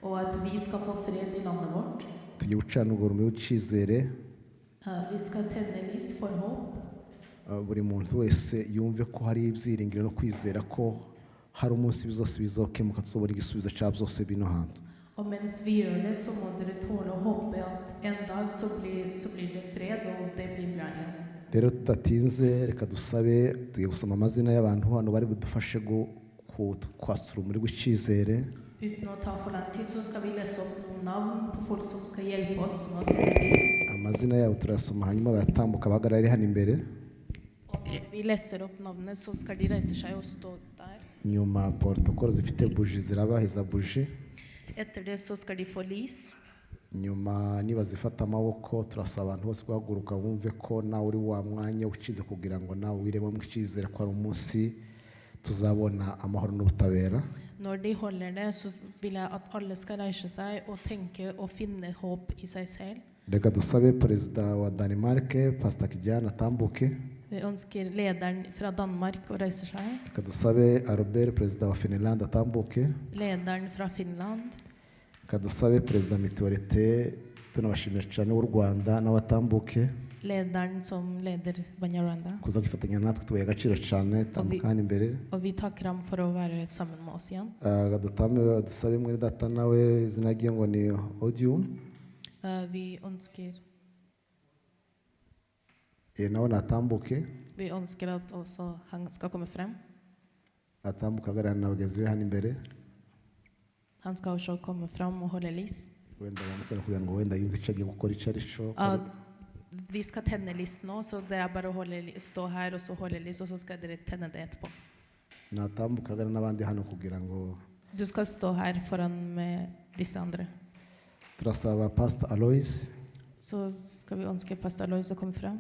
Og at vi skal få fred i landet vårt. Tugiye gucana urumuri rw'icyizere. Vi skal tenne lys for håp. Buri muntu wese yumve ko hari ibyiringiro no kwizera ko hari umunsi bizose bizokemuka tuzobona igisubizo cya byose bino hantu. Og mens vi gjør det, så må dere tåle å håpe at en dag så blir det fred, og det blir bra igjen. Rero tudatinze reka dusabe tugiye gusoma amazina y'abantu hano bari budufashe kwasura umuri w'icyizere. Uten å ta for lang tid så skal vi lese opp noen navn på folk som skal hjelpe oss med å tenne lys. Amazina yabo turasoma hanyuma bayatambuka bahagarare hano imbere. Og når vi leser opp navnene så skal de reise seg og stå der. Nyuma protokolo zifite buji zirabahiza buji. Etter det så skal de få lys. Nyuma niba zifata amaboko turasaba abantu bose guhaguruka bumve ko nawe uri wa mwanya ukize kugira ngo nawe wiremo mu cyizere ko ari umunsi tuzabona amahoro n'ubutabera. Når de holder det så vil jeg at alle skal reise seg og tenke og finne håp i seg selv. Reka dusabe perezida wa Denmark Pastor Kijana atambuke. Vi ønsker lederen fra Danmark å reise seg. Reka dusabe Albert perezida wa Finland atambuke. Lederen fra Finland. Reka dusabe perezida Mituwarite tunabashimira cyane w'u Rwanda n'abatambuke. Lederen som leder Banyarwanda. Kuza kwifatanya natwe tubaye agaciro cyane tamukana imbere. Og vi takker ham for å være sammen med oss igjen. Dusabe mwene data nawe izina rye ngo ni Odium. Vi ønsker nawe natambuke. Vi ønsker at også han skal komme frem. Atambuka agarana na bagenzi be hano imbere. Han skal også komme frem og holde lys. Wenda bamusaba kugira ngo wenda yumve icyo agiye gukora icyo ari cyo. Vi skal tenne lys nå, så det er bare å stå her og så holde lys, og så skal dere tenne det etterpå. Natambuka agarana n'abandi hano kugira ngo. Du skal stå her foran med disse andre. Turasaba Pastor Alois. Så skal vi ønske Pastor Alois å komme frem.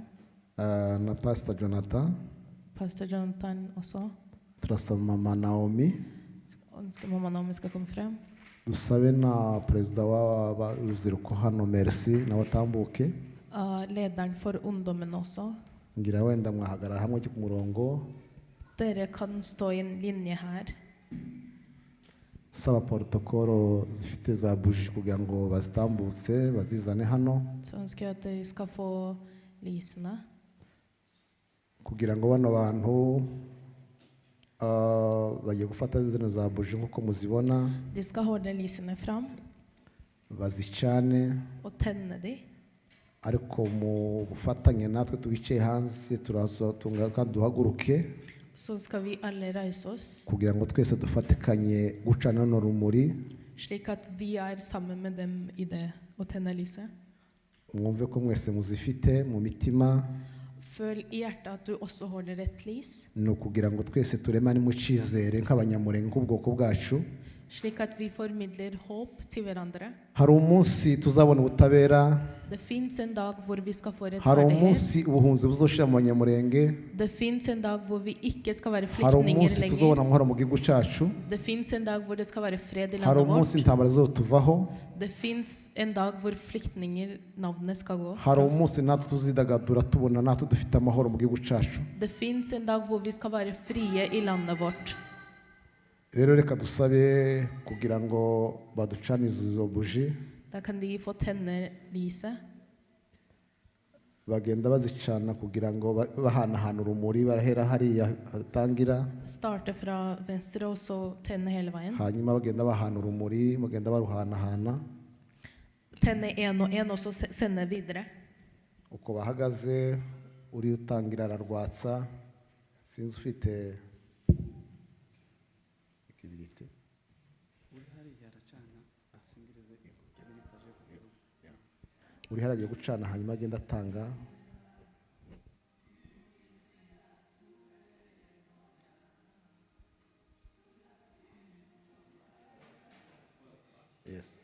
Na Pastor Jonathan. Pastor Jonathan også. Turasaba Mama Naomi. Ønsker Mama Naomi skal komme frem. Dusabe na perezida w'urubyiruko hano Merci nawe atambuke. Lederen for ungdommen også. Ngira wenda mwahagarara hamwe ku murongo. Dere kan stå i en linje her. Saba protokolo zifite za buji kugira ngo bazitambutse bazizane hano. Så ønsker jeg at dere skal få lysene. Kugira ngo bano bantu bagiye gufata zino za buji nk'uko muzibona. De skal holde lysene fram. Bazicane. Og tenne de. Ariko mu bufatanye natwe tubicaye hanze turatunga kandi duhaguruke. Så skal vi alle reise oss. Kugira ngo twese dufatikanye gucana no rumuri. Slik at vi sammen med dem i det å tenne lyset. Mwumve ko mwese muzifite mu mitima. Føl i hjertet at du også holder et lys. No kugira ngo twese turemane mu cyizere nk'abanyamurenge nk'ubwoko bwacu. Slik at vi formidler håp til hverandre. Hari umunsi tuzabona ubutabera. Det finns en dag hvor vi skal få Hari rettferdighet. umunsi ubuhunzi buzoshira mu banyamurenge. Det finns en dag hvor vi ikke skal være Hari flyktninger umunsi tuzobona lenger. amahoro mu gihugu cyacu. Det finns en dag hvor det skal være fred i Hari landet umunsi vårt. intambara zizotuvaho. Det finns en dag hvor flyktningernavnet skal gå. Hari fra oss. umunsi natwe tuzidagadura tubona natwe dufite amahoro mu gihugu cyacu. Det finns en dag hvor vi skal være frie i landet vårt. Rero reka dusabe kugira ngo baducanize izo buji. Da kan de få tenne lyset. Bagenda bazicana kugira ngo bahanahana urumuri barahera hariya hatangira. Starte fra venstre og så tenne hele veien. Hanyuma bagenda bahana urumuri bagenda baruhanahana. Tenne en og så sende videre. Uko bahagaze uri utangira ararwatsa sinzi ufite ikibiriti. Uri haragiye gucana hanyuma agenda atanga. Yes.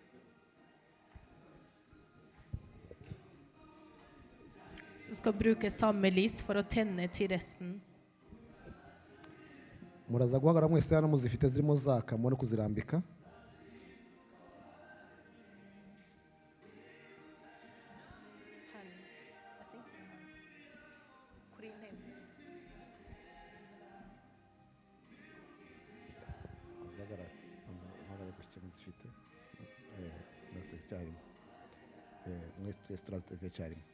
Du skal bruke samme lys for å tenne til resten. Muraza guhagarara mwese hano muzifite zirimo zaka mubone kuzirambika. Mwese turaziteka icyarimwe.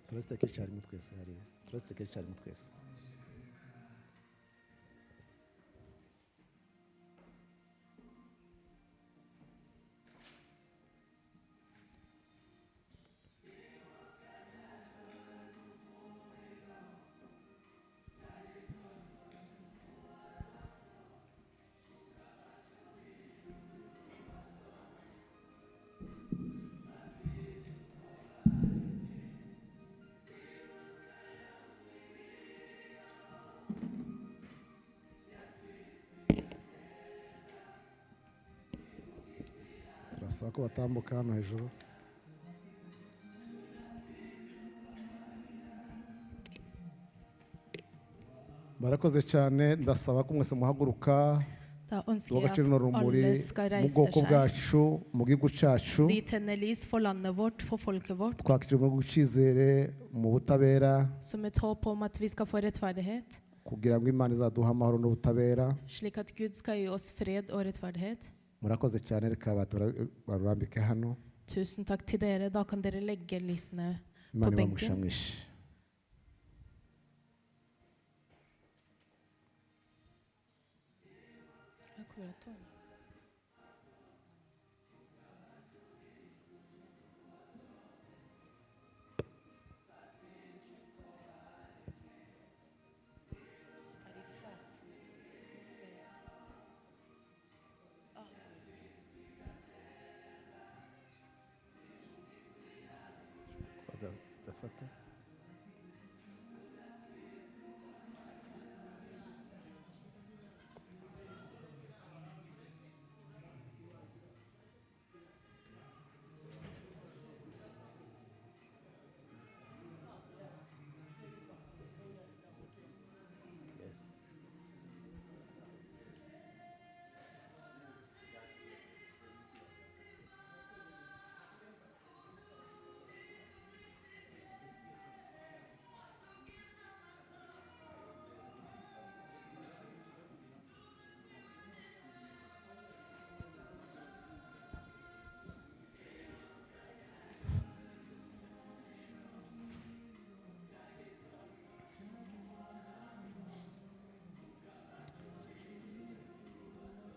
Turaziteka icyarimwe twese hariya. Turaziteka icyarimwe twese. ndasaba ko batambuka hano hejuru. Barakoze cyane, ndasaba ko mwese muhaguruka Da ønsker tuha jeg agaciro no at rumuri alle skal mu reise bwoko seg. bwacu mu gihugu cyacu, Vi tenner lys for landet vårt, for folket vårt, twakije mu cyizere mu butabera, som et håp om at vi skal få rettferdighet, kugira ngo Imana izaduha amahoro n'ubutabera. slik at Gud skal gi oss fred og rettferdighet. Murakoze cyane, reka barurambike hano. Tusen takk til dere. Da kan dere legge lysene på Imana ibamugisha benken. mwinshi. Zidafata.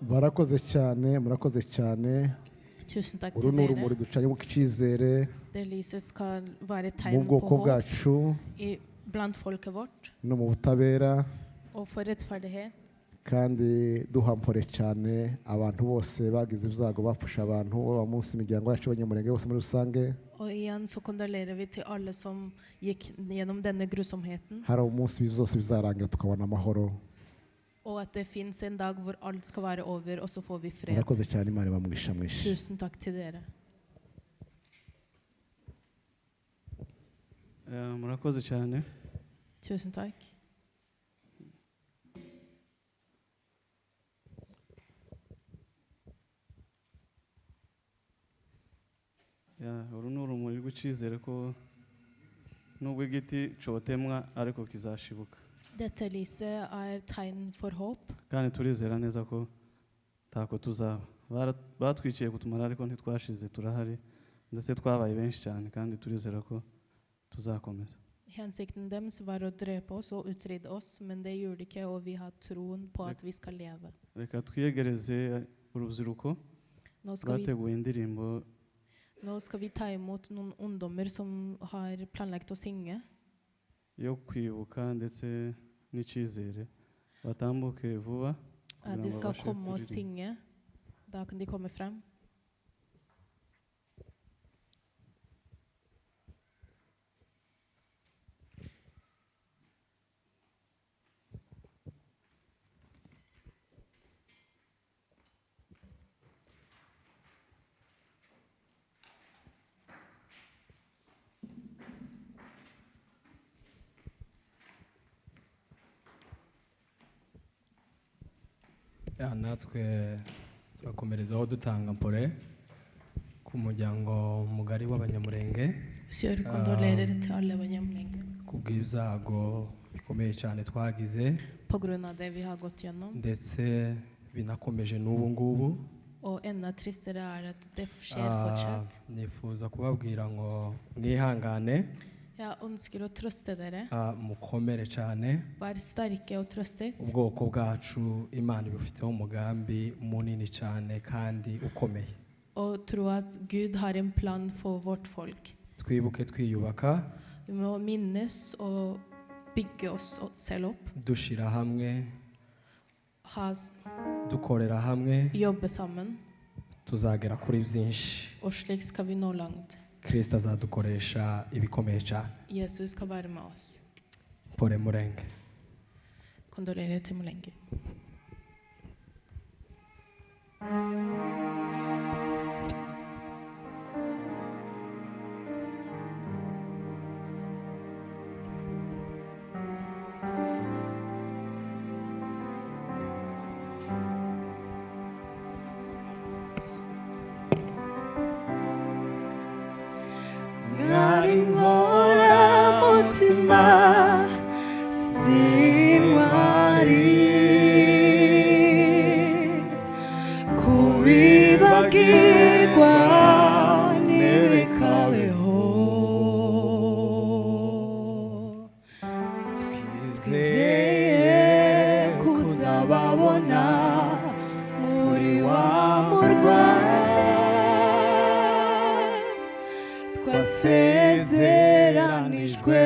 Barakoze cyane, murakoze cyane. Tusen takk Uru til ni urumuri dere. ducanye mu cyizere Det lyset skal være et mu tegn på bwoko håp bwacu blant folket vårt, no mu butabera, og for rettferdighet. kandi duhampore cyane abantu bose bagize ibyago bapfusha abantu baba munsi imiryango yacu abanyamurenge bose muri rusange. Og igjen så kondolerer vi til alle som gikk gjennom denne grusomheten, Hari umunsi byose bizarangira tukabona amahoro. og at det finnes en dag hvor alt skal være over, og så får vi fred. Murakoze cyane, Imana ibamugisha mwinshi. Tusen takk til dere. Murakoze cyane. Tusen takk. Uru ni urumuri rw'icyizere ko nubwo igiti cyotemwa ariko kizashibuka, Dette lyset er tegn for håp, kandi turizera neza ko tako tuzaba. Batwiciye kutumara ariko ntitwashize, turahari ndetse twabaye benshi cyane, kandi turizera ko tuzakomeza. hensikten deres var å drepe oss og utrydde oss, men det gjorde de ikke, og vi har troen på at vi skal leve. Reka twiyegereze urubyiruko Nå skal vi, rwateguye indirimbo nå skal vi ta imot noen ungdommer som har planlagt å synge. yo kwibuka ndetse n'icyizere. Batambuke vuba kugira De ngo skal babashe komme og kuririmba. synge. Da kan de komme frem. natwe turakomerezaho dutanga mpore ku muryango mugari w'abanyamurenge Så gjør kondolerer til alle abanyamulenge kubw'ibyago bikomeye cyane twagize på grunn av det vi har gått gjennom. ndetse binakomeje n'ubu ngubu. Og enda tristere er at det skjer fortsatt. Nifuza kubabwira ngo mwihangane, Jeg ønsker å trøste dere. mukomere cyane. Vær sterke og trøstet. Ubwoko bwacu Imana ibufiteho umugambi munini cyane kandi ukomeye. Og tro at Gud har en plan for vårt folk. Twibuke twiyubaka, Vi må minnes og bygge oss selv opp. dushira hamwe, Dukorera hamwe, jobbe sammen. tuzagera kuri byinshi. Og slik skal vi nå langt. Kristo azadukoresha ibikomeye cyane. Jesus skal være med oss. Pore Murenge. Kondolerer til Mulenge. twasezeranijwe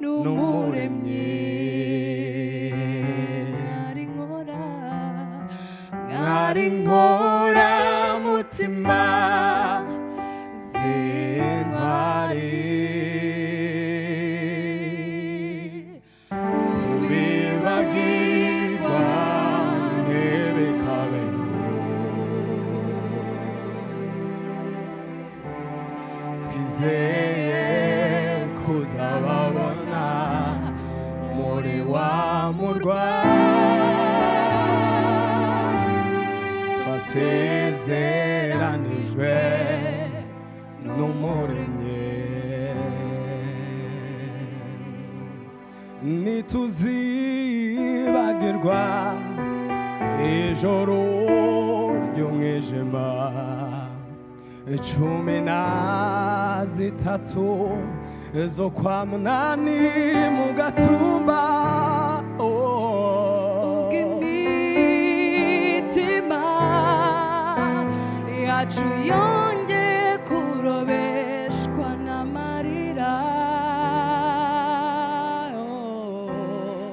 n'umuremyi mwari nkora mutima z'intwari bibagirwa ntibikabeho twizeye kuzababona muri wa murwa twasezeranijwe n'umuremyi ntituzibagirwa ijoro ry'umwijima 13 zo kwa munani mu gatumba imitima yacu yongeye kurobeshwa n'amarira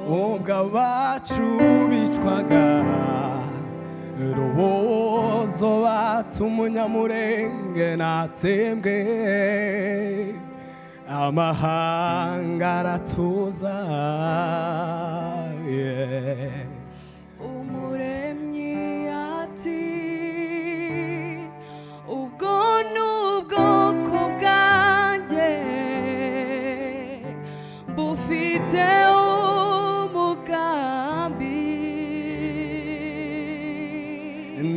ubwo abacu bicwaga urubozo batumunyamurenge natsembwe amahanga aratuza umuremyi ati ubwo ni ubwoko bwanjye bufite umugambi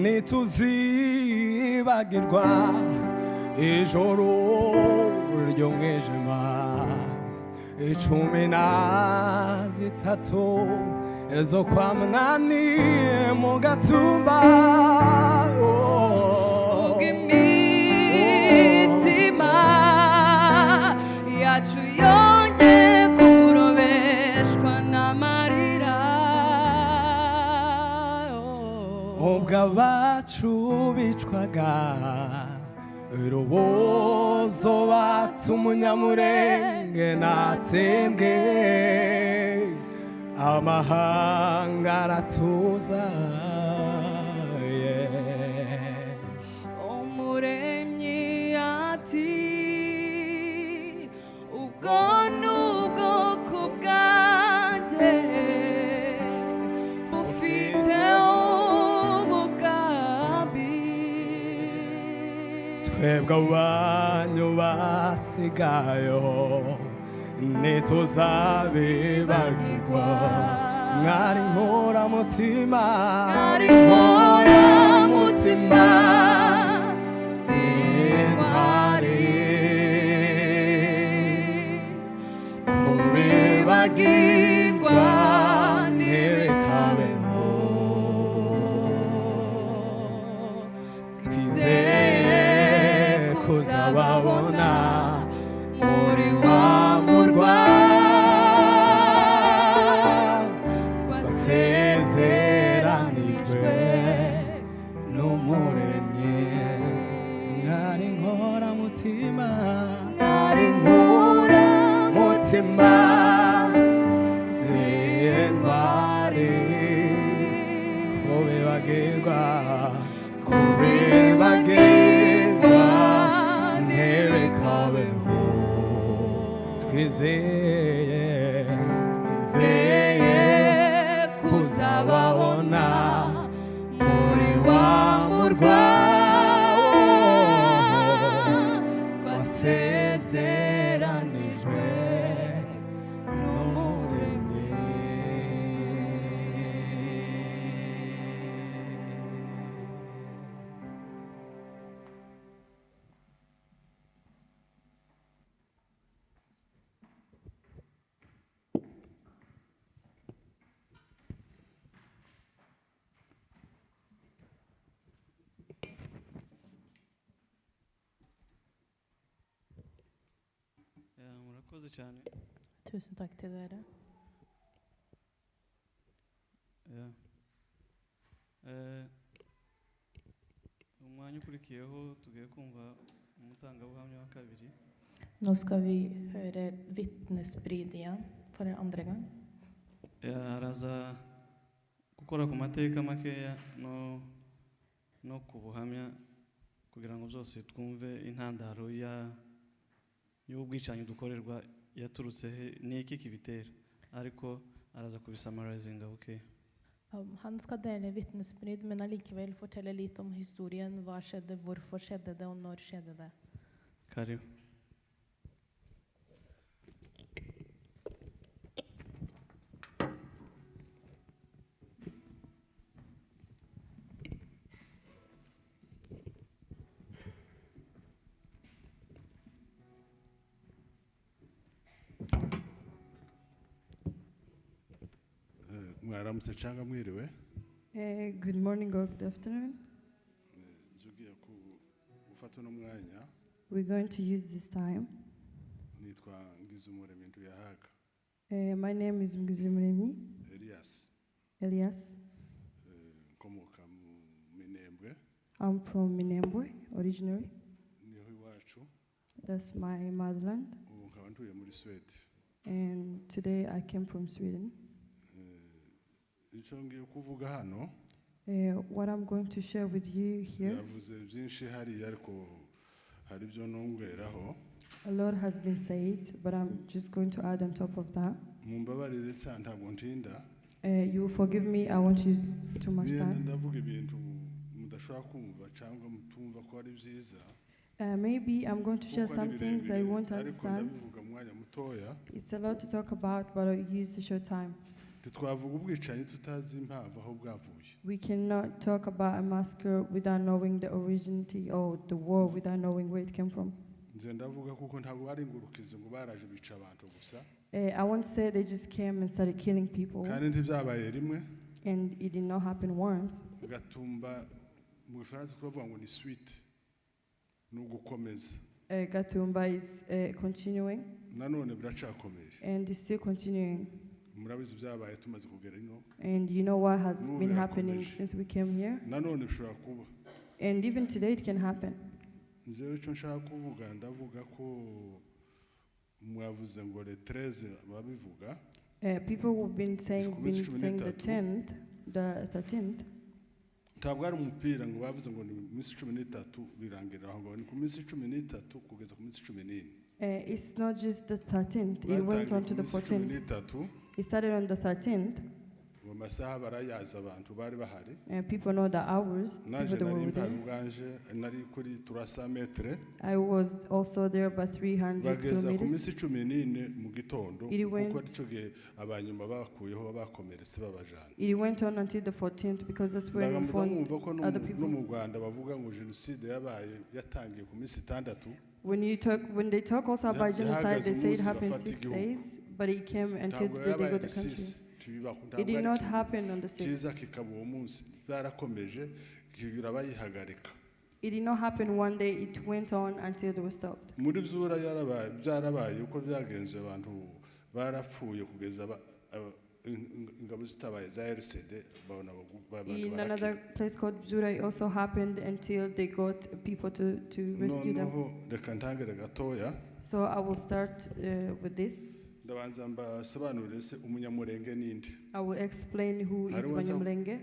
ntituzibagirwa ijoro ry'umwijima 13 zo kwa munani mu gatumba imitima yacu yongeye kurobeshwa n'amarira ubwo abacu bicwaga urubozo batumunyamurenge natsembwe amahanga aratuza umuremyi ati ubwo ni ubwoko bwanjye bufite umugambi twebwe abanyu basigayo ntituzabibagirwa mwari nkoramutima z'intwari kubibagirwa ntibikabeho twizeye kuzababona muri wa murwa twasezeranijwe n'umuremyi mwari nkoramutima z'intwari kubibagirwa ntibikabeho twizeye kuzababona muri wa murwa twasezeranijwe n'umuremyi murakoze cyane. Tusen takk til dere. Umwanya ukurikiyeho tugiye kumva umutangabuhamya wa kabiri Nå skal vi høre vittnesbyrd igjen for andre gang. araza gukora ku mateka makeya no ku buhamya kugira ngo byose twumve intandaro y'ubwicanyi dukorerwa yaturutse he n'iki kibitera ariko araza kubisamarizinga buke. Han skal dele vittnesbyrd, men allikevel fortelle litt om historien. Hva skjedde, hvorfor skjedde det, og når skjedde det? Karibu. Mwaramutse cyangwa mwiriwe. Good morning or good afternoon. Njugiye gufata uno mwanya. We're going to use this time. Nitwa Ngizumuremyi Nduyahaga. My name is Ngizumuremyi Elias. Nkomoka mu Minembwe. I'm from Minembwe originally. Niho iwacu. That's my motherland. Ubu nkaba ntuye muri Sweden. And today I came from Sweden. Icyo ngiye kuvuga hano. What I'm going to share with you here. Yavuze byinshi hariya ariko hari ibyo nongeraho. A lot has been said, but I'm just going to add on top of that. Mumbabarire cyane ntabwo ntinda. You will forgive me, I won't use too much time. Ndavuga ibintu mudashobora kumva cyangwa mutumva ko ari byiza. Maybe I'm going to share some things I won't understand. Ndabivuga mu mwanya mutoya. It's a lot to talk about, but I'll use the short time. Twavuga ubwicanyi tutazi impamvu aho bwavuye. We cannot talk about a massacre without knowing the originality or the war without knowing where it came from. Nje ndavuga kuko ntabwo bari ingurukizi ngo baraje bica abantu gusa. I won't say they just came and started killing people. Kandi ntibyabaye rimwe. And it did not happen once. Gatumba mu Faransa kuvuga ngo ni suite. Nugukomeza. Gatumba is continuing. Nanone biracakomeje. And it's still continuing. Murabizi byabaye tumaze kugera ino. And you know what has been happening since we came here? Nanone bishobora kuba. And even today it can happen. Nje icyo nshaka kuvuga ndavuga ko mwavuze ngo le 13 babivuga. People who've been saying the 10th, the 13th. Ntabwo ari umupira ngo bavuze ngo ni minsi 13 birangira aho ngo ni ku minsi 13 kugeza ku minsi 14. It's not just the 13th, it went on to the 14th. It started on the 13th. People know the hours. People that were there. I was also there by 300 kilometers. It went on until the 14th because that's when we found other people. When they talk also about genocide, they say it happened 6 days, but it came until the day they got the country. It did not happen on the 6th. It did not happen one day, it went on until they were stopped. In another place called Bzura, it also happened until they got people to rescue them. So I will start with this. I will explain who is Banyamulenge.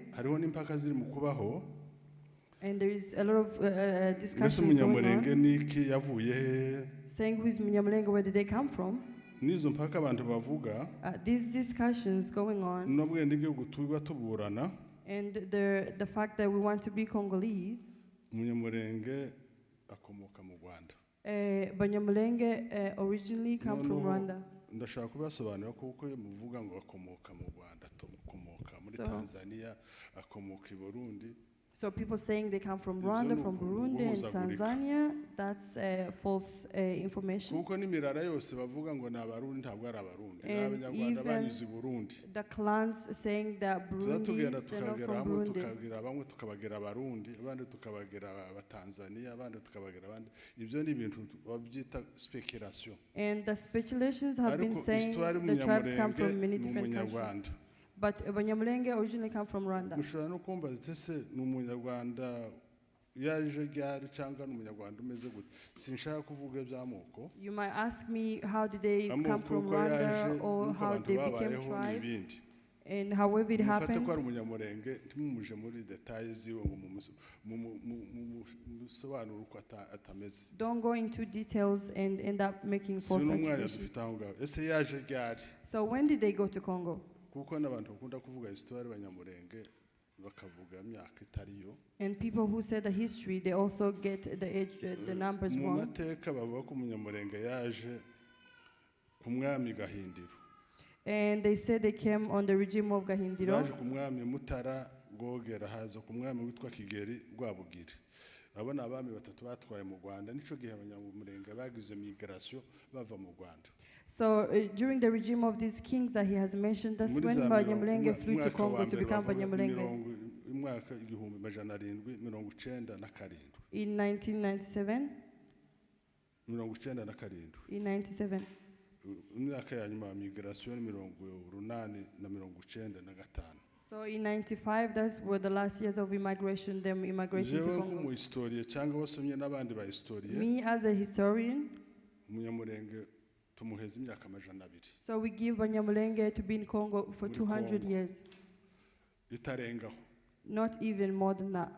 And there is a lot of discussions going on, saying who is Munyamulenge, where did they come from? These discussions going on, and the fact that we want to be Congolese. Banyamulenge originally come from Rwanda. Ndashaka kubasobanura kuko muvuga ngo akomoka mu Rwanda akomoka muri Tanzania akomoka I Burundi. So people saying they come from Rwanda, from Burundi and Tanzania, that's false information. Kuko nimirara yose bavuga ngo nabarundi ntabwo ari abarundi n'abanyarwanda banyuze I Burundi. The clans saying that Burundi is not from Burundi. Tukagira bamwe tukabagira abarundi abandi tukabagira abatanzania abandi tukabagira abandi ibyo ni ibintu babyita speculation. And the speculations have been saying the tribes come from many different countries. But Banyamulenge originally come from Rwanda. Mushobora no kumbaza ese ni umunyarwanda yaje ryari cyangwa n'umunyarwanda umeze gute sinshaka kuvuga iby'amoko. You might ask me how did they come from Rwanda or how they became tribes and however it happened. Mufate ko ari umunyamurenge ntimumuje muri details ziwe ngo musobanura uko atameze. Don't go into details and end up making false accusations. Ese yaje ryari? So when did they go to Congo? Kuko n'abantu bakunda kuvuga histoire abanyamurenge bakavuga imyaka itariyo. And people who say the history, they also get the age, the numbers wrong. Mu mateka bavuga ko umunyamurenge yaje ku mwami Gahindiro. And they said they came on the regime of Gahindiro. Baje ku mwami Mutara Rwogera haza ku mwami witwa Kigeli Rwabugiri. Abona abami batatu batwaye mu Rwanda nico gihe abanyamurenge bagize migration bava mu Rwanda. So during the regime of these kings that he has mentioned, that's when Banyamulenge flew to Congo to become Banyamulenge. In 1997. In 97. So in 95, that's were the last years of immigration, them immigration to Congo. Me as a historian, so we give Banyamulenge to be in Congo for 200 years. Not even more than that.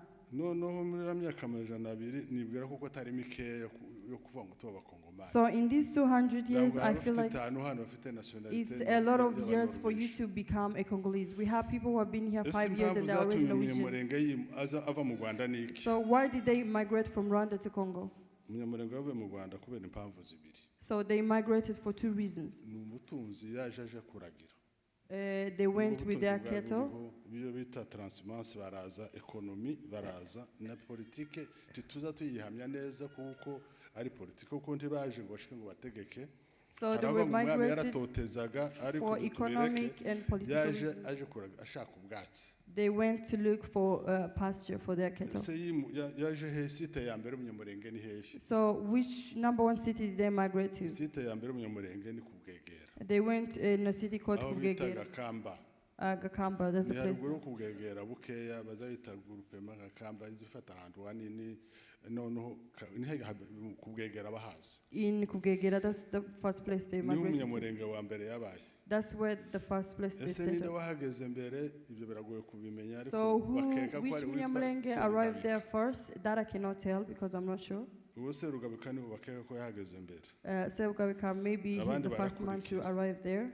So in these 200 years, I feel like it's a lot of years for you to become a Congolese. We have people who have been here 5 years and they're already Norwegian. So why did they migrate from Rwanda to Congo? So they migrated for 2 reasons. They went with their cattle. So they were migrated for economic and political reasons. They went to look for pasture for their cattle. So which number 1 city did they migrate to? They went in a city called Kugegera. Gakamba, that's the place. In Kugegera, that's the first place they migrated to. That's where the first place they settled. So which Munyamulenge arrived there first, that I cannot tell because I'm not sure. Serugabika, maybe he's the first man to arrive there.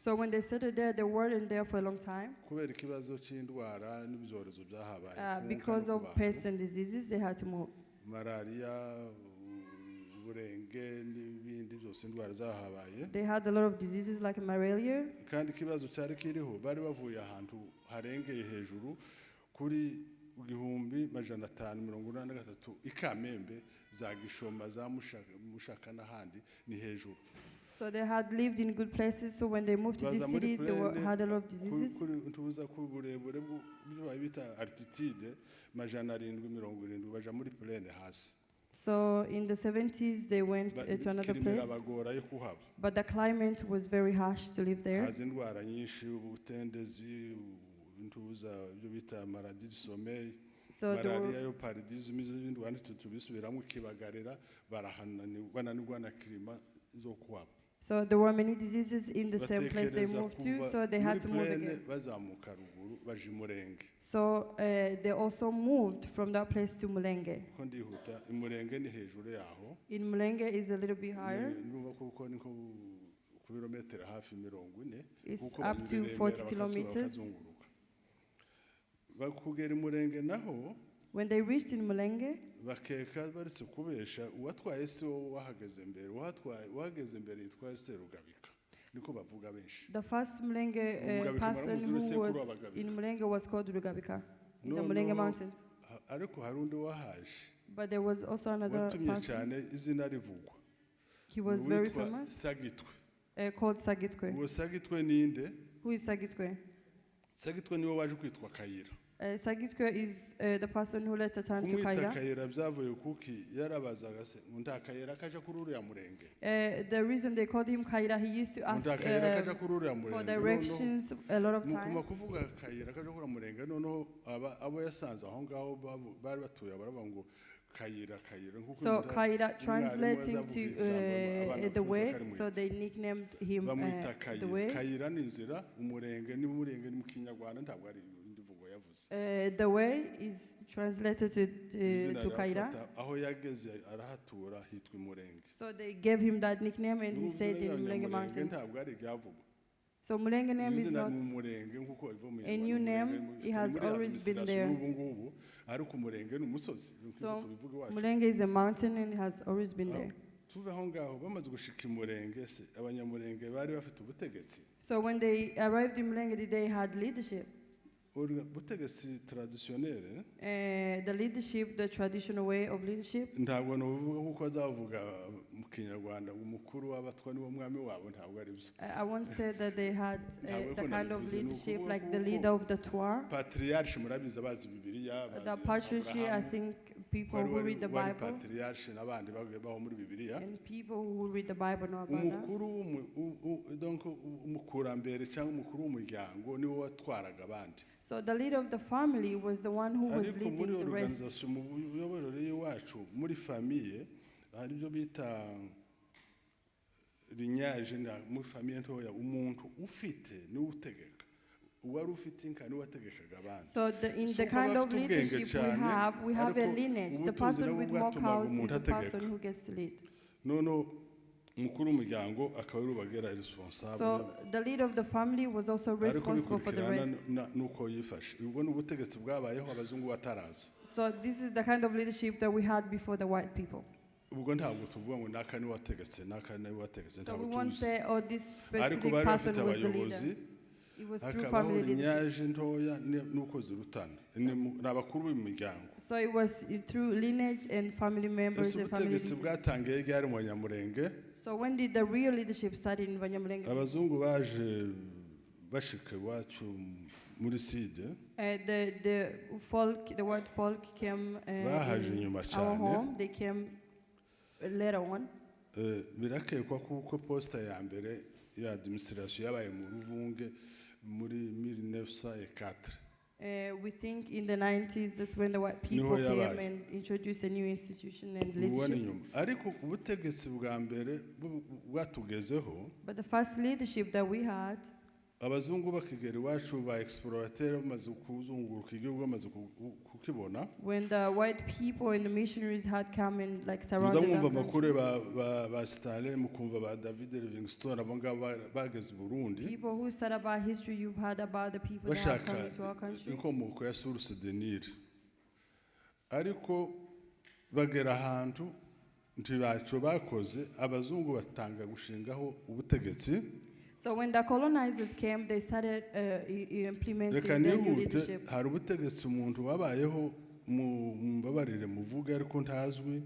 So when they settled there, they weren't there for a long time. Because of pests and diseases, they had to move. They had a lot of diseases like malaria. So they had lived in good places, so when they moved to this city, they had a lot of diseases. So in the 70s, they went to another place, but the climate was very harsh to live there. So there were many diseases in the same place they moved to, so they had to move again. So they also moved from that place to Mulenge. In Mulenge is a little bit higher. It's up to 40 kilometers. When they reached in Mulenge, the first Mulenge person who was in Mulenge was called Rugabika, in the Mulenge Mountains. But there was also another person. He was very famous, called Sagitwe. Who is Sagitwe? Sagitwe is the person who led the time to kumwita Kaira. Kayira byavuye kuki yarabazaga se nta Kayira kaje kuri uriya murenge The reason they called him Kaira, he used to ask nta Kayira kaje kuri uriya for murenge directions a lot of mukuma time. kuvuga Kayira kaje kuri uriya murenge noneho abo yasanze aho ngaho bari batuye baravuga ngo Kayira nkuko So Kaira translating to the way, so they nicknamed him bamwita the way. Kayira ni inzira umurenge ni mu Kinyarwanda ntabwo ari indivugo yavuze The way is translated to Kaira. aho yageze arahatura hitwa umurenge So they gave him that nickname and he stayed in Mulenge Mountains. ntabwo ari ibyavugwa So Mulenge name is not umurenge nkuko iva mu a new name. It has always been there. ngubu ariko umurenge ni umusozi So Mulenge is a mountain and it has always been there. tuve aho ngaho bamaze gushika imurenge se abanyamurenge bari bafite ubutegetsi So when they arrived in Mulenge, they had leadership. ubutegetsi traditionnel The leadership, the traditional way of leadership. ntabwo nuvuga nkuko azavuga mu Kinyarwanda umukuru w'abatwa niwo mwami wabo ntabwo ari byo I won't say that they had the kind of leadership like the leader of the Twa. patriarch murabizi abazi Bibiliya The patriarchy, I think people who read the Bible patriarch n'abandi baho muri Bibiliya and people who read the Bible know about that. umukuru donc umukurambere cyangwa umukuru w'umuryango niwe watwaraga abandi. So the leader of the family was the one who was ariko leading muri the rest. organisation mu buyoborere y'iwacu muri famille hari ibyo bita lignage muri famille ntoya umuntu ufite niwe utegeka uwari ufite inka niwe wategekaga abandi. So in the kind of leadership we have a lineage. The person with more cows is the person who gets to lead. No, umukuru w'umuryango akaba ari ubagera responsible. So the leader of the family was also responsible for the rest. nuko yifashe ubwo ni ubutegetsi bwabayeho abazungu bataraza. So this is the kind of leadership that we had before the white people. ubwo ntabwo tuvuga ngo naka ni wategetse naka ni wategetse So we ntabwo won't tuzi say, oh, this ariko specific bari person bafite was the leader. abayobozi It was through hakabaho family leadership. lignage ntoya nuko zirutana ni abakuru b'imiryango. So it was through lineage and family members and family ubutegetsi leaders. bwatangiye ryari mu Banyamulenge. So when did the real leadership start in Banyamulenge? abazungu baje bashika iwacu muri side The white folk came bahaje inyuma in our cyane. home. They came later on. birakekwa kuko posta ya mbere ya administration yabaye mu Ruvunge muri 1904. We think in the 90s that's when the white people came and introduced a new institution and leadership. ariko ubutegetsi bwa mbere bwatugezeho. But the first leadership that we had, abazungu bakigera iwacu ba explorateur bamaze kuzunguruka igihugu bamaze kukibona. when the white people and the missionaries had come and like surrounded them. muzamwumva amakuru ba Stalin mukumva ba David Livingstone abo ngabo bageze Burundi. People who study about history, you've heard about the people that have come into our country. inkomoko ya source de Nil. ariko bagera ahantu ntibaco bakoze abazungu batanga gushingaho ubutegetsi. So when the colonizers came, they started implementing reka their new nihute leadership. hari ubutegetsi umuntu wabayeho mbabarire muvuge ariko ntazwi.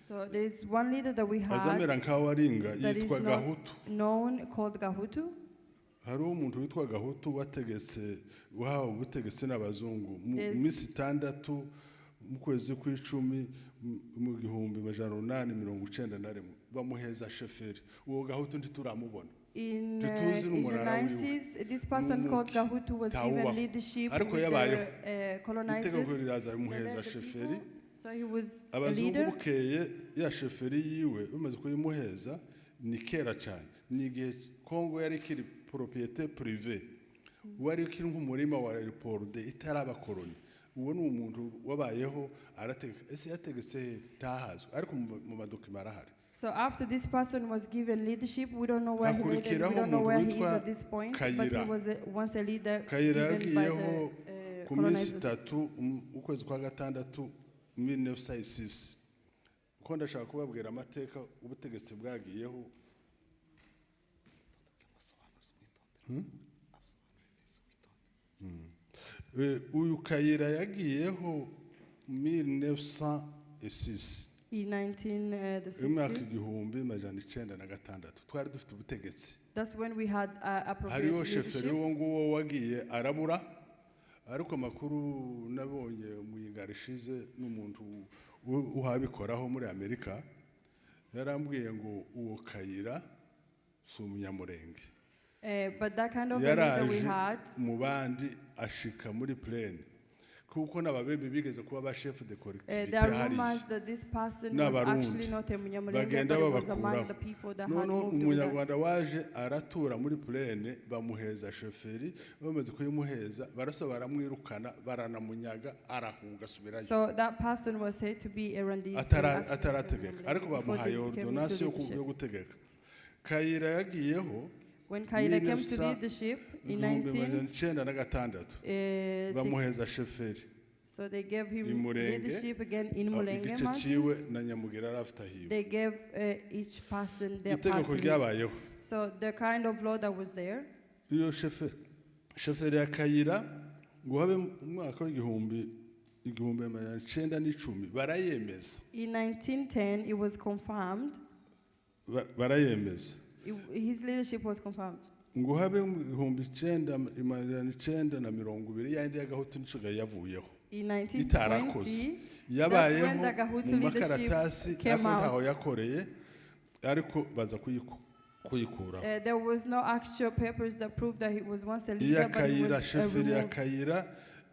So there's one leader that we had azamera nkaho aringa that is yitwa not Gahutu. known, called Gahutu. hariho umuntu witwa Gahutu wategetse wahawe ubutegetsi n'abazungu mu minsi 6 mu kwezi kw'icumi mu 1891 bamuheza sheferi. uwo Gahutu ntituramubona. In the 90s, this person called Gahutu was given leadership with the colonizers. So he was a leader. abazungu bukeye ya sheferi yiwe bamaze kuyimuheza ni kera cyane. ni igihe Kongo yari kiri propriété privée wari kiri nk'umurima wa Leopold itaraba koloni. uwo ni umuntu wabayeho arategeka ese yategetse ntahazwe ariko mu madokima arahari. So after this person was given leadership, we don't know where he led and we don't know where he is at this point, but he was once a leader given by the colonizers. 3 ukwezi kwa gatandatu 1906. Ko ndashaka kubabwira amateka ubutegetsi bwagiyeho. uyu Kayira yagiyeho 1906. In 1906. imyaka 1906 twari dufite ubutegetsi. That's when we had appropriate hariho sheferi leadership. wo nguwo wagiye arabura ariko makuru nabonye mu ingarishize n'umuntu uhabikoraho muri Amerika yarambwiye ngo uwo Kayira si umunyamurenge. But that kind of leader we had. Mu bandi ashika muri plane. Kuko n'ababebe bigeze kuba ba chef de collectivité there are rumors that this person was actually not a Munyamurenge, but he was among the people that had moved to Umunyarwanda waje aratura muri plane bamuheza shoferi bamaze kuyimuheza baraso baramwirukana baranamunyaga arahunga subirayo. So that person was said to be a Rwandese atarategeka ariko bamuhaye ordonnance yo gutegeka. Kayira yagiyeho when Kayira came to leadership in 1996, bamuheza shoferi. So they gave him leadership again in Mulenge Mountains. They gave each person their part. So the kind of law that was there. Shoferi ya Kayira ngo habe mu mwaka w'igihumbi 1910 barayemeza. In 1910 it was confirmed. Barayemeza. His leadership was confirmed. Ngo habe mu 1920 yandi y'agahutu n'ishuga yavuyeho. In 1920 that's when the Gahutu leadership came out. Ariko baza kuyikuraho. There was no actual papers that proved that he was once a leader, but he was removed. Ya Kayira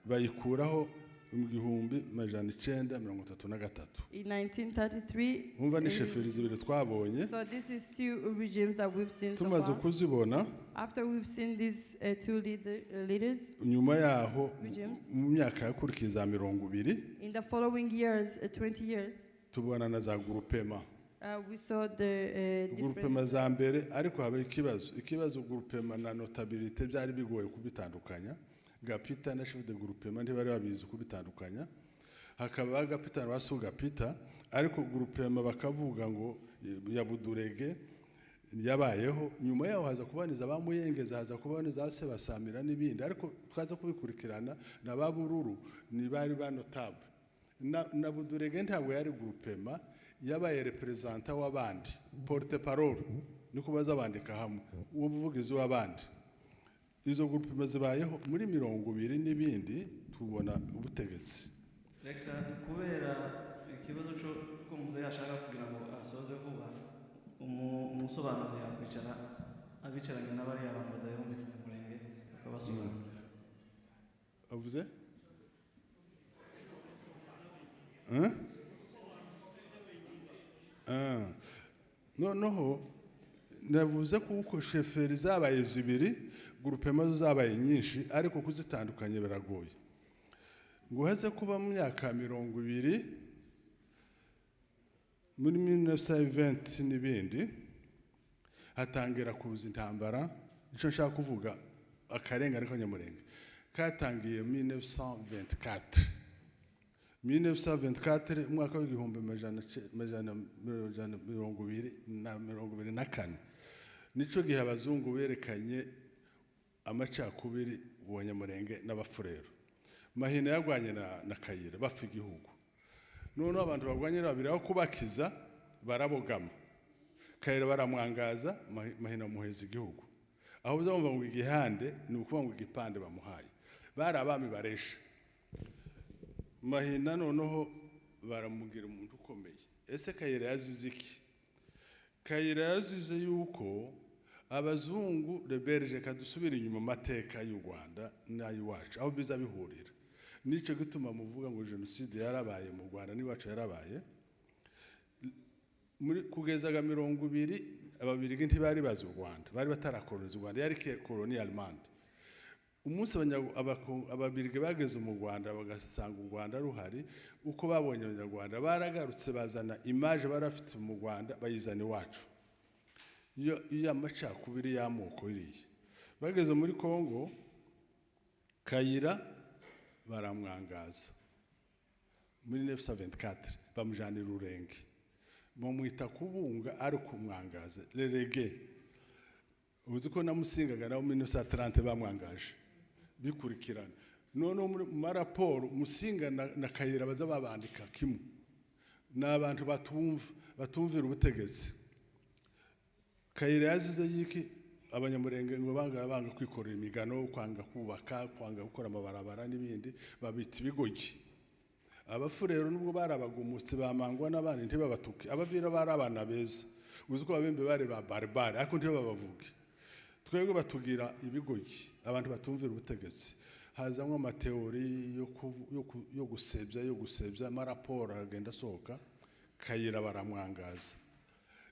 bayikuraho mu 1933. In 1933. So this is two regimes that we've seen so far. After we've seen these two leaders, regimes, in the following years, 20 years, we saw the groupema za mbere ariko habe ikibazo groupema na notabilité byari bigoye kubitandukanya. Gapita na chef de groupement ntibari babizi kubitandukanya. Hakaba Gapita na Wasu Gapita ariko groupement bakavuga ngo ya Budurege yabayeho nyuma yaho haza kubaniza bamuyengeza haza kubaniza se basamira n'ibindi ariko twaza kubikurikirana na babururu ni bari banotable na Budurege ntabwo yari groupement yabaye representant w'abandi porte parole niko bazabandika hamwe ubuvugizi w'abandi. Izo groupement zibayeho muri 20 n'ibindi tubona ubutegetsi. Reka kubera ikibazo cyo ko muze yashaka kugira ngo asoze vuba umusobanuzi yakwicara abicaranye n'abari abantu badayumva Kinyamurenge akabasobanurira. Avuze? Noneho navuze kuko sheferi zabaye zibiri groupement zabaye nyinshi ariko kuzitandukanye biragoye. Ngo haze kuba mu myaka 20 muri 1920 n'ibindi hatangira kuza intambara. Icyo nshaka kuvuga akarenga ariko Nyamurenge katangiye 1924 mwaka w'igihumbi 1924 nico gihe abazungu berekanye amacakubiri wa Nyamurenge n'abafurero. Mahina yagwanye na Kayira bapfa igihugu. None abantu bagwanye babiri aho kubakiza barabogama. Kayira baramwangaza Mahina muheza igihugu. Aho uzumva ngo igihande ni ukuvuga ngo igipande bamuhaye. Bari abami baresha. Mahina noneho baramugira umuntu ukomeye. Ese Kayira yazize iki? Kayira yazize yuko abazungu reberje kadusubira inyuma mateka y'u Rwanda n'ay'iwacu aho biza bihurira. Nico gituma muvuga ngo genocide yarabaye mu Rwanda n'iwacu yarabaye. Muri kugezaga 20 ababirigi ntibari bazi u Rwanda bari batarakoloniza u Rwanda yari colonial Allemande. Umunsi ababirigi bageze mu Rwanda bagasanga u Rwanda ruhari uko babonye abanyarwanda baragarutse bazana image barafite mu Rwanda bayizana iwacu. Iyo amacakubiri y'amoko iriye bageze muri Kongo Kayira baramwangaza muri 1924 bamujana Rurenge bamwita kubunga ari kumwangaza lerege. Uzi ko namusingaga nawo 1930 bamwangaje bikurikirana. None mu maraporo musinga na Kayira baza babandika kimwe n'abantu batumvira ubutegetsi. Kayira yazize yiki abanyamurenge ngo banga kwikorera imigano, kwanga kubaka, kwanga gukora amabarabara n'ibindi, babita ibigogi. Abafurero nubwo barabagumutse bamangwa n'abandi ntibabatuke. Abavira bari abana beza, uzi ko abembe bari ba barbare ariko ntibabavuge. Twebwe batugira ibigogi, abantu batumvira ubutegetsi. Hazamwe amateori yo gusebya amaraporo agenda asohoka. Kayira baramwangaza,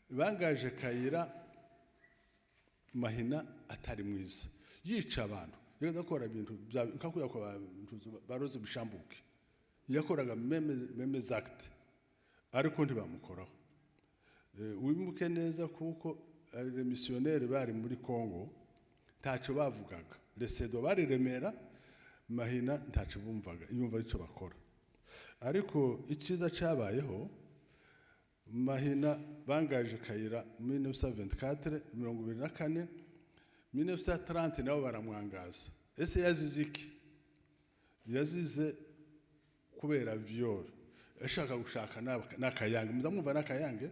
bangaje Kayira Mahina atari mwiza, yica abantu, yakora ibintu nkakuya ko baroze bishambuke, yakoraga meme zakte ariko ntibamukoraho. Wimuke neza kuko les missionnaires bari muri Congo ntacyo bavugaga, lesedo bari Remera, Mahina ntacyo bumvaga, yumva icyo bakora. Ariko icyiza cyabayeho, Mahina bangaje Kayira 1924 24 1930 nabo baramwangaza. Ese yazize iki? Yazize kubera viol, ashaka gushaka n'akayange. Muzamwumva n'akayange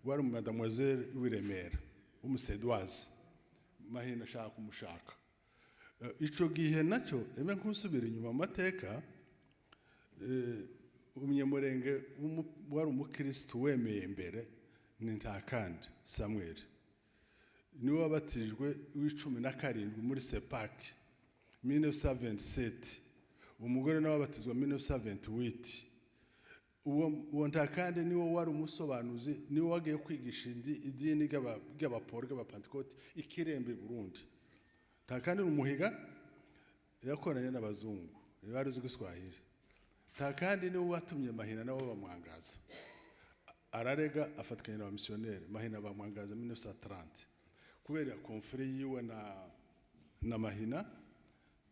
wari mademoiselle w'Iremera umusedwazi. Mahina ashaka kumushaka. Ico gihe nacyo eme nkusubira inyuma amateka, umunyamurenge wari umukristo wemeye mbere ni Ntakandi Samuel, niwe wabatijwe w'17 muri Sepak 1927. Umugore nawe wabatizwa 1928. Uwo Ntakandi niwe wari umusobanuzi, niwe wagiye kwigisha idini ry'abaporo ry'abapantekote ikirembe Burundi. Ntakandi umuhiga yakoranye n'abazungu, bari uzi Giswahili. Ntakandi niwe watumye Mahina nabo bamwangaza, ararega afatikanye na missionnaire. Mahina bamwangaza 1930 kubera konfere yiwe na Mahina,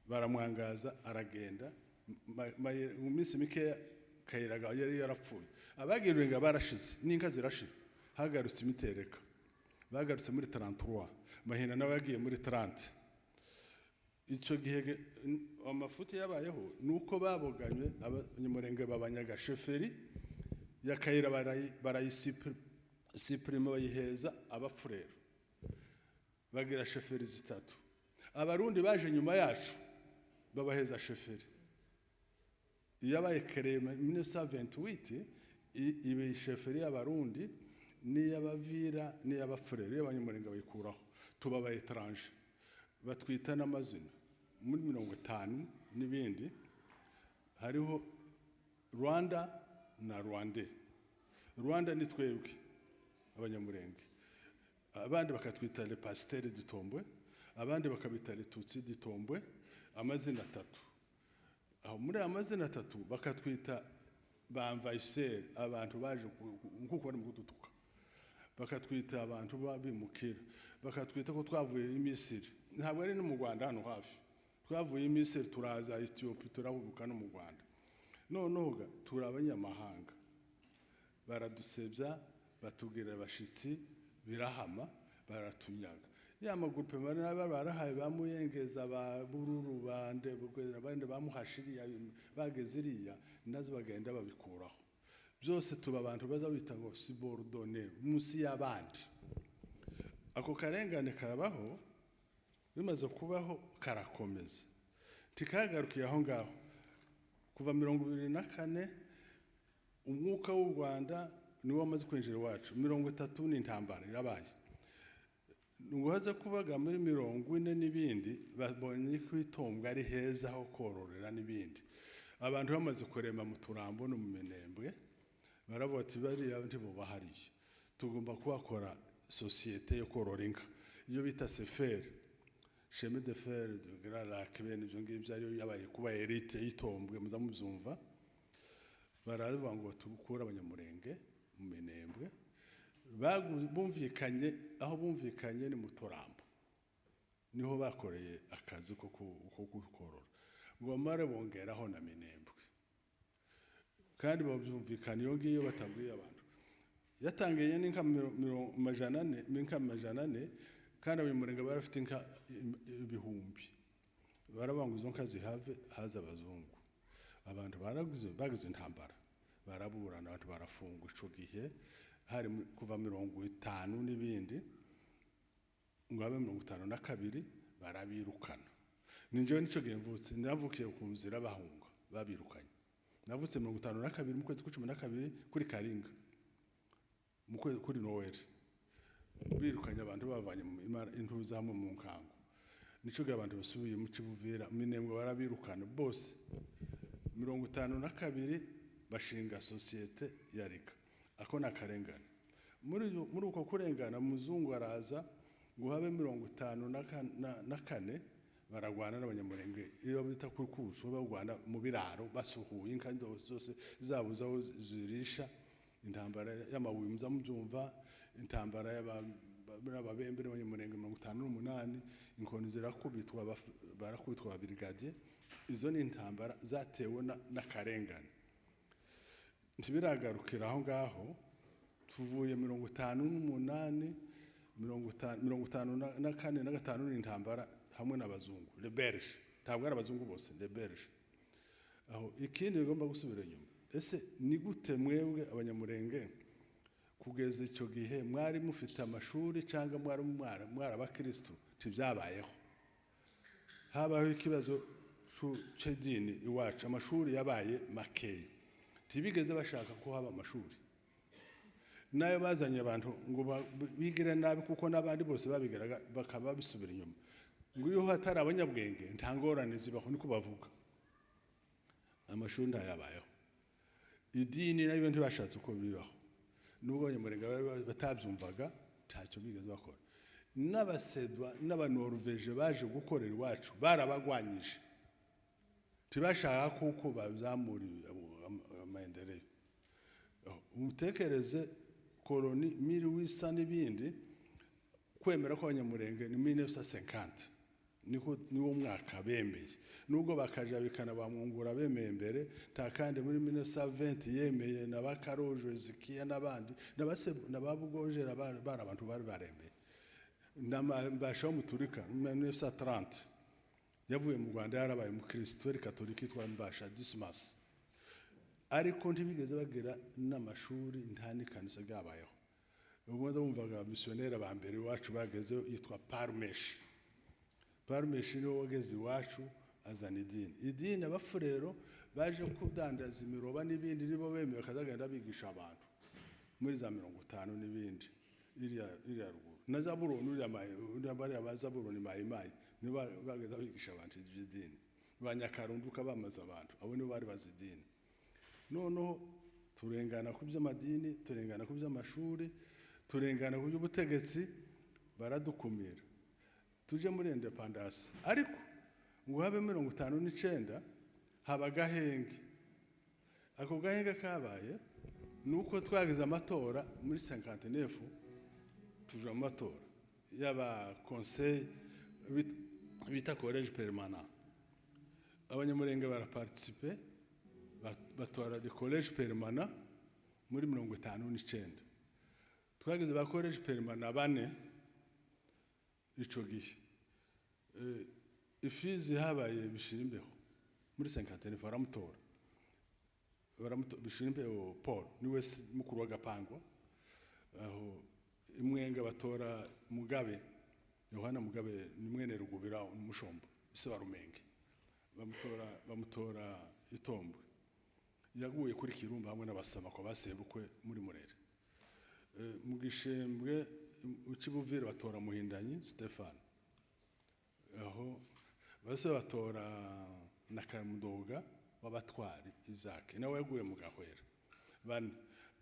baramwangaza aragenda. Mu minsi mike Kayira yari yarapfuye, abagiriwe ngo barashize n'inka zirashira, hagarutse imitereka, bagarutse muri 33. Mahina nawe yagiye muri 30. Icyo gihe amafuti yabayeho nuko baboganye abanyamurenge babanyaga sheferi ya Kayira barayisiprima bayiheza abafurero, bagira sheferi zitatu. Abarundi baje nyuma yacu babaheza sheferi. Yabaye kerema 1928 ibe sheferi y'abarundi n'iy'abavira n'iy'abafurero, y'abanyamurenge bayikuraho, tuba ba étranger, batwita n'amazina. Muri 50 n'ibindi hariho Rwanda na Rwande. Rwanda ni twebwe abanyamurenge, abandi bakatwita le pasteur d'Itombwe, abandi bakabita le Tutsi d'Itombwe, amazina 3. Aho muri amazina 3 bakatwita ba envahisseur, abantu baje nkuko bari mu kudutuka, bakatwita abantu babimukira, bakatwita ko twavuye i Misiri. Ntabwo ari no mu Rwanda hano hafi, twavuye i Misiri turaza Ethiopia turahubuka no mu Rwanda. Noneho turi abanyamahanga, baradusebya, batubwira abashitsi, birahama, baratunyaga. Ya magrupe barahaye bamuyengeza, ba Bururu, bande abandi bamuhashiriya, bageziriya nazo bagenda babikuraho. Byose tuba abantu bazabita ngo subordonné, munsi y'abandi. Ako karengane karabaho, bimaze kubaho karakomeza, tikagarukiye aho ngaho. Kuva 2024 umwuka w'u Rwanda niwo wamaze kwinjira iwacu. 30 ni intambara yabaye, ngo haza kubaga muri 40 n'ibindi, babonye ko Itombwe ari heza ho kororera n'ibindi. Abantu bamaze kurema mu Turambo no mu Minembwe, baravuga ati bariya ntibubahariye, tugomba kuhakora societe yo korora inka, iyo bita sefer, chemin de fer de Grand Lac. Bene ibyo ngibyo ariyo yabaye kuba elite y'Itombwe, muzamubyumva. Baravuga ngo tubukura abanyamurenge mu Minembwe, bumvikanye, aho bumvikanye ni mu Turambo, niho bakoreye akazi ko kukorora, ngo mare bongeraho na Minembwe, kandi babyumvikana iyo ngiyo batabwiye abantu. Yatangiye n'inka 400, kandi abanyamurenge barafite inka 1000. Baravuga izo nka zihave, haza abazungu. Abantu bagize intambara, baraburana, abantu barafungwa. Ico gihe hari kuva 50 n'ibindi, ngo abe 52 barabirukana. Ninjewe nico gihe mvutse, navukiye ku nzira bahunga babirukanye. Navutse 52 mu kwezi kwa 12 kuri Karinga, mu kwezi kuri Noel, birukanye abantu bavanye mu intuza hamwe mu nkango. Nico gihe abantu basubiye mu Kibuvira, Minembwe barabirukana bose. 52 bashinga societe ya Rika. Ako nakarengana. Muri uko kurengana muzungu araza ngo habe 54 baragwana n'abanyamurenge iyo bita kukusho bagwana mu biraro basuhuye inka zose zabuza aho zirisha. Intambara y'amabuye muzamubyumva, intambara y'ababembe n'abanyamurenge 58 inkoni zirakubitwa barakubitwa brigadier. Izo ni intambara zatewe n'akarengane. Ntibiragarukira aho ngaho, tuvuye 58 54 na 5 ni intambara hamwe n'abazungu, les Belges, ntabwo ari abazungu bose, les Belges. Aho ikindi bigomba gusubira inyuma, ese ni gute mwebwe abanyamurenge kugeza icyo gihe mwari mufite amashuri cyangwa mwari abakristo ntibyabayeho? Habaho ikibazo cy'idini iwacu, amashuri yabaye makeya, ntibigeze bashaka ko haba amashuri. Nayo bazanye abantu ngo bigire nabi kuko n'abandi bose babigeraga bakaba bisubira inyuma. Ngo iyo hatari abanyabwenge nta ngorane zibaho, niko bavuga. Amashuri ntayabayeho, idini nayo ntibashatse uko bibaho, nubwo abanyamurenge batabyumvaga ntacyo bigeze bakora. N'abasedwa n'abanorveje baje gukorera iwacu barabagwanyije, tibashaka kuko bazamuriye amaendeleo. Umutekereze koloni 1800 n'ibindi, kwemera ko abanyamurenge ni 1950 niwo mwaka bemeye, nubwo bakaja bikana bamwungura bemeye mbere takandi muri 1920 yemeye n'abakaroje zikiya n'abandi n'ababugojera bara abantu bari baremeye. Mbasha muturika 1930 yavuye mu Rwanda yarabaye mu Kristo Katolika yitwa Mbasha Dismas, ariko ntibigeze bagira n'amashuri, nta n'ikanisa ryabayeho. Ubwo ndumvaga missionnaire ba mbere iwacu bageze yitwa Parmesh. Parmesh niwe wageze iwacu azana idini. Abafurero baje kudandaza imiroba n'ibindi nibo bemeye bakazagenda bigisha abantu muri za 50 n'ibindi iriya ruguru na Zaburoni, uriya bari abazaburoni mayimayi nibo bageze bigisha abantu idini. Banyakarunduka bamaze abantu, abo nibo bari bazidini. Noneho turengana ku by'amadini, turengana ku by'amashuri, turengana ku by'ubutegetsi, baradukumira. Tuje muri independence, ariko ngo habe 59 haba gahenge. Ako gahenge kabaye nuko twagize amatora muri 59, tuje mu matora yaba conseil bita collège permanent. Abanyamurenge baraparticiper batora de collège permanent muri 59. Twagize ba collège permanent bane ico gihe. Ifizi habaye Bishirimbeho muri 59 baramutora Bishirimbeho Paul niwe mukuru wa Gapango. Aho imwenga batora Mugabe, Yohana Mugabe ni mwene Rugubira umushombo ise wa Rumenge, bamutora Itombwe. Yaguye kuri Kirumba hamwe n'abasama ko basebukwe muri Murere. Mu Gishembwe ukibuvira batora Muhindanyi Stefan. Aho base batora na Kamudoga w'abatwari Isaac nawe yaguye mu Gahwera. Bane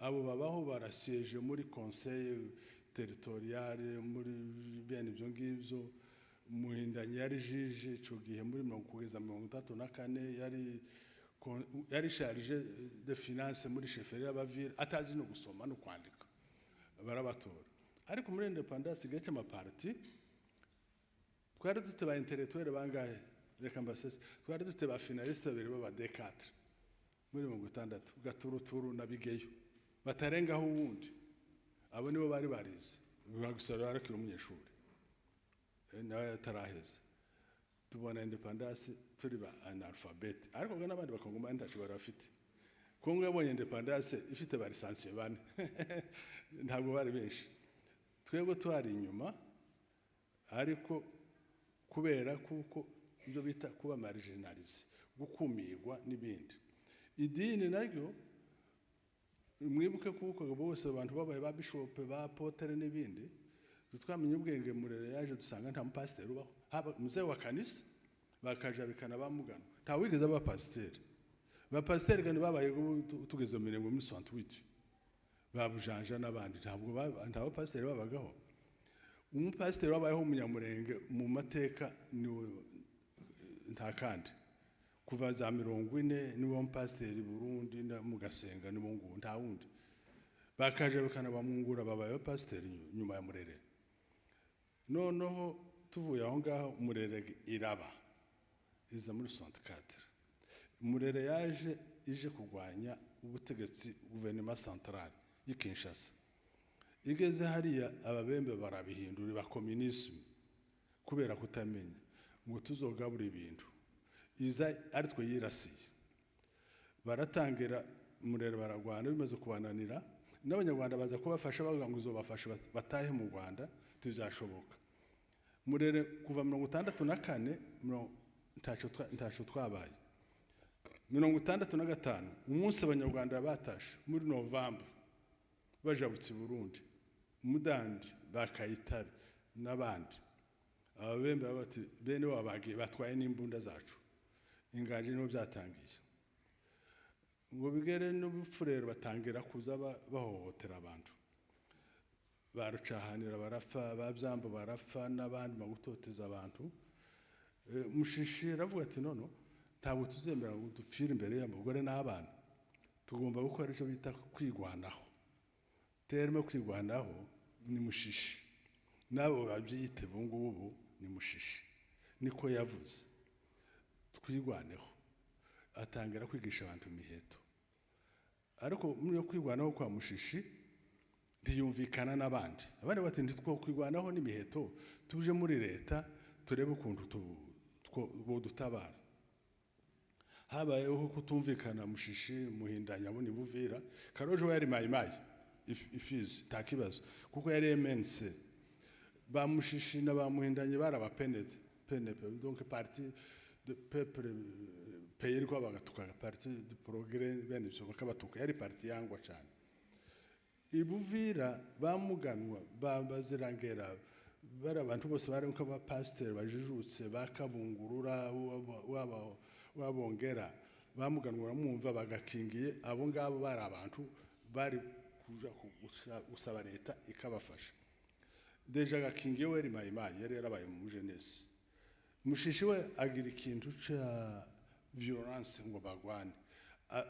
abo babaho barasieje muri conseil territorial muri bene ibyo ngibyo. Muhindanyi yari jije ico gihe muri 34 yari charge de finance muri chefferie y'abavire, atazi no gusoma no kwandika, barabatora. Ariko muri independence gace amaparti twari dute ba intellectuel bangahe, reka mbasese, twari dute ba finaliste babiri baba D4 muri 60 gaturuturu nabigeyo batarengaho uwundi. Abo nibo bari barize bagusara arakira umunyeshuri nawe ataraheze. Tubona independence turi ba analphabet, ariko n'abandi bakongoma ndacu barafite. Kongo yabonye independence ifite ba lisansiye bane ntabwo bari benshi. Twebwe twari inyuma, ariko kubera kuko ibyo bita kuba marginalize gukumirwa n'ibindi. Idini naryo mwibuke kuko bose abantu babaye ba bishop ba apotre n'ibindi twamenye ubwenge Murere yaje dusanga nta mupasiteri ubaho haba muzee wa kanisa bakaja bikana bamugana nta wigeze aba pasiteri. Ba pasiteri kandi babaye tugeze mu mirengo muri 68 babujanja n'abandi ntabwo pasiteri babagaho. Umupasiteri wabayeho umunyamurenge mu mateka ni nta kandi kuva za 40 niwo mupasiteri Burundi mu Gasenga nibo ngo nta wundi bakaje bikana bamungura babaye pasiteri nyuma ya Murere. Noneho tuvuye aho ngaho Murere iraba iza muri 64. Murere yaje ije kurwanya ubutegetsi guverinoma centrale y'Kinshasa. Igeze hariya ababembe barabihindura ba communisme kubera kutamenya ngo tuzogabura ibintu iza ari twe yirasiye. Baratangira Murere baragwana bimaze kubananira n'abanyarwanda baza kubafasha bavuga ngo uzobafasha batahe mu Rwanda tuzashoboka. Murere kuva 64 ntaco twabaye 65 umunsi abanyarwanda batashe muri November bajabutse Burundi Mudandi bakayitare n'abandi ababembe bati bene wabagiye batwaye n'imbunda zacu ingaje no byatangiye ngo bigere n'ubufurero batangira kuza bahohotera abantu barucahanira barafa babyambo barafa n'abandi magutoteza abantu. Mushishi ravuga ati nono ntabwo tuzemera ngo dupfire imbere y'abagore n'abana tugomba gukora icyo bita kwigwanaho. Terme kwigwanaho ni Mushishi nabo babyite bungubu ni Mushishi niko yavuze twigwaneho atangira kwigisha abantu imiheto. Ariko muri yo kwigwanaho kwa Mushishi ntiyumvikana n'abandi abandi bati ntitwo kwigwanaho n'imiheto tuje muri leta turebe ukuntu dutabara. Habayeho kutumvikana Mushishi Muhindanya abone Buvira Karojo yari mayimayi ifizi takibazo kuko yari MNC ba Mushishi na ba Muhindanye baraba PNP donc parti de peuple pays ko bagatuka parti de progrès bene cyo bakabatuka yari parti yangwa cyane. Ibuvira bamuganwa bazirangera bara abantu bose bari nko ba pasteur bajijutse bakabungurura wabongera bamuganwa mwumva bagakingiye abo ngabo bari abantu bari kuja gusaba leta ikabafasha. Deja gakingiye weri mayimayi yari yarabaye mu jeunesse. Mushishi we agira ikintu cha violence ngo bagwane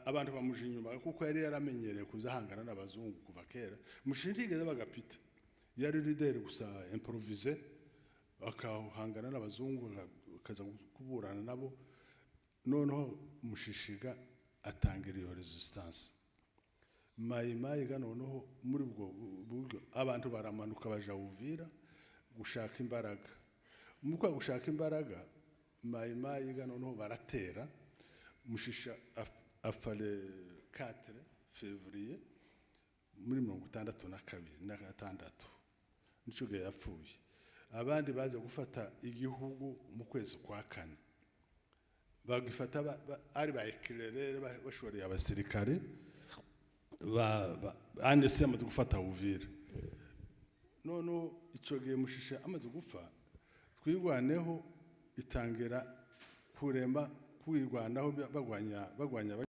abantu bamuje inyuma kuko yari yaramenyereye kuzahangana n'abazungu kuva kera. Mushishi ntigeze bagapita yari leader gusa improviser akahangana n'abazungu akaza kuburana nabo. Noneho Mushishiga atangira iyo resistance mayimayi noneho muri bwo buryo abantu baramanuka baja Uvira gushaka imbaraga. Muko gushaka imbaraga mayimayi noneho baratera Mushisha afale 4 février muri 62 nico gihe yapfuye. Abandi baje gufata igihugu mu kwezi kwa 4 bagifata ari ba éclaireur bashoreye abasirikare anese amaze gufata Uvira. None ico gihe Mushisha amaze gupfa twigwaneho itangira kurema kwigwanaho bagwanya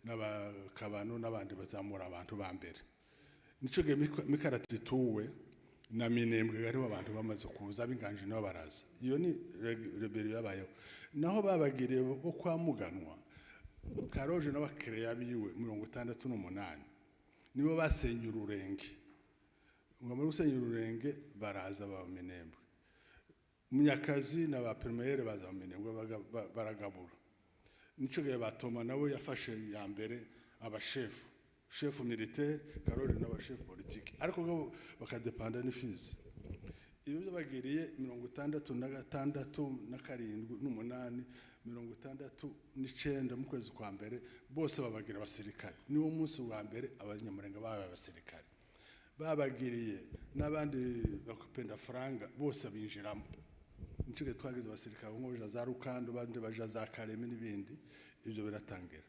n'abakabano n'abandi bazamura abantu ba mbere nico ge mikarati tuwe na minembwe ariho abantu bamaze kuza binganje nabo baraza iyo ni rebellion yabayeho naho babagiriye bo kwa Muganwa Karoje n'abakereya biwe 68 nibo basenye ururenge ngo muri gusenye ururenge baraza ba minembwe Munyakazi n'aba primaire baza mu minembwe baragabura nico ge batoma nabo yafashe ya mbere abashefu chef militaire Karoli n'abashefu politique ariko bakadepanda n'ifizi ibyo byabagiriye 66 na 7 n'umunani 69 mu kwezi kwa mbere bose babagira abasirikare niwo munsi wa mbere abanyamurenge baba abasirikare babagiriye n'abandi bakupenda franga bose binjiramo nicyo twagize abasirikare ngo za Rukando bandi baja za Kareme n'ibindi ibyo biratangira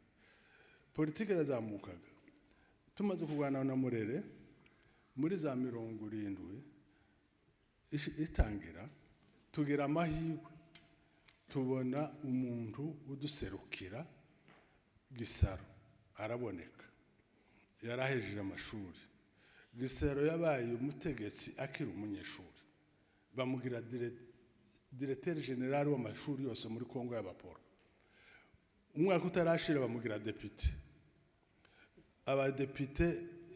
politike razamukaga tumaze kugwana na Murere muri za 70 itangira tugira amahirwe tubona umuntu uduserukira Gisaro araboneka yarahejeje amashuri Gisaro yabaye umutegetsi akiri umunyeshuri bamugira directeur général w'amashuri yose muri Kongo y'Abaporo umwaka utarashira bamugira député abadepite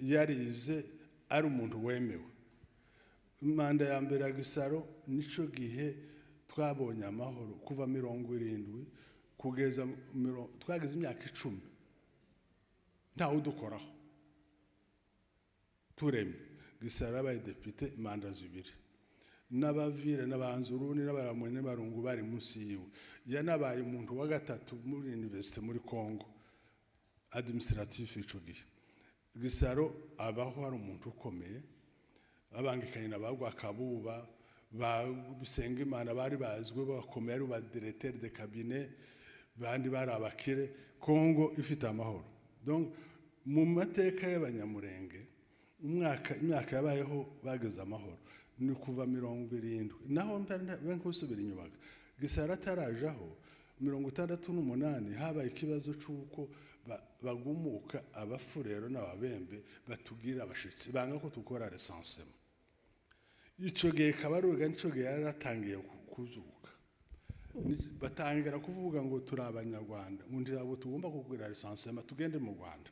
yarize ari umuntu wemewe manda ya mbere ya Gisaro nico gihe twabonye amahoro kuva 70 kugeza twagize imyaka 10 ntawe udukoraho tureme Gisaro abaye député manda zibiri n'abavire n'abanzuruni n'abaramwene barungu bari munsi yiwe yanabaye umuntu wa gatatu muri university muri Kongo administratif ico gihe Gisaro abaho ari umuntu ukomeye abangikanye nabagwa Kabuba basenga Imana bari bazwe bakomeye ari ba directeur de cabinet bandi bari abakire Kongo ifite amahoro donc mu mateka y'abanyamurenge imyaka yabayeho bageze amahoro ni kuva 70 naho benkusubira inyuma Gisaro atarajaho 68 habaye ikibazo cyuko bagumuka abafurero n'ababembe batugira abashitsi banga ko tukora recensement ico gihe Kabaruga nico gihe yaratangiye kuzuka batangira kuvuga ngo turi abanyarwanda ngo ndabo tugomba kugira recensement tugende mu Rwanda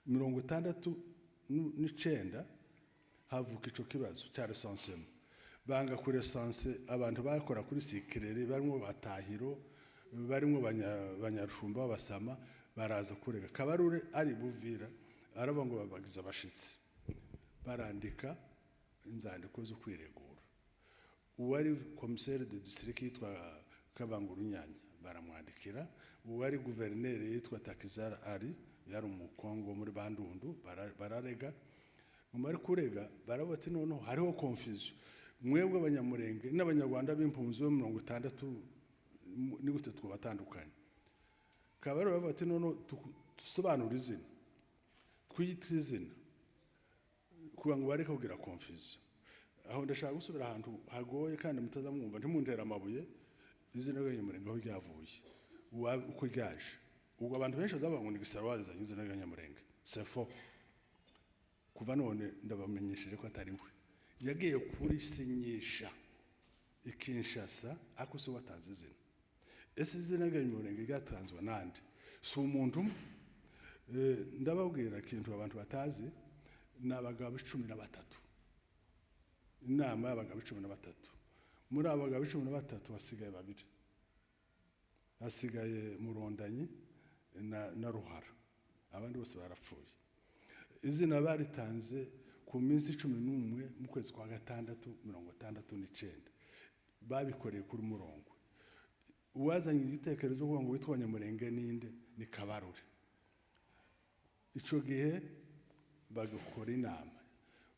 69 havuka ico kibazo cya recensement banga ku recense abantu bakora kuri sikirere barimo batahiro barimo banyarushumba basama baraza kurega Kabarure ari Buvira araba ngo babagiza abashitsi barandika inzandiko zo kwiregura uwari commissaire de district yitwa Kabanguru Nyanya baramwandikira uwari gouverneur yitwa Takizara ari yari umukongo muri Bandundu bararega umari kurega barabati none hariho confusion mwebwe abanyamurenge n'abanyarwanda b'impunzi bo 60 ni gute twabatandukanye Kabarore bati none tusobanura izina twita izina kuba ngo bari kugira confusion aho ndashaka gusubira ahantu hagoye kandi mutazamwumva ntimundera amabuye izina y'abanyamurenge aho ryavuye uko ryaje ubwo abantu benshi bazabanga ngo Gisaro wazanye izina y'abanyamurenge c'est faux kuva none ndabamenyesheje ko atari we yagiye kuri sinyisha ikinshasa akuso watanze izina ese izina y'abanyamurenge ryatanzwe nande si umuntu ndababwira kintu abantu batazi n'abagabo 13 inama y'abagabo 13 muri abagabo 13 hasigaye babiri hasigaye Murondanyi na Ruhara abandi bose barapfuye izina baritanze ku minsi 11 mu kwezi kwa gatandatu 69 babikoreye kuri murongo uwazanye igitekerezo ngo witwa Nyamurenge ninde ni Kabarure ico gihe bagakora inama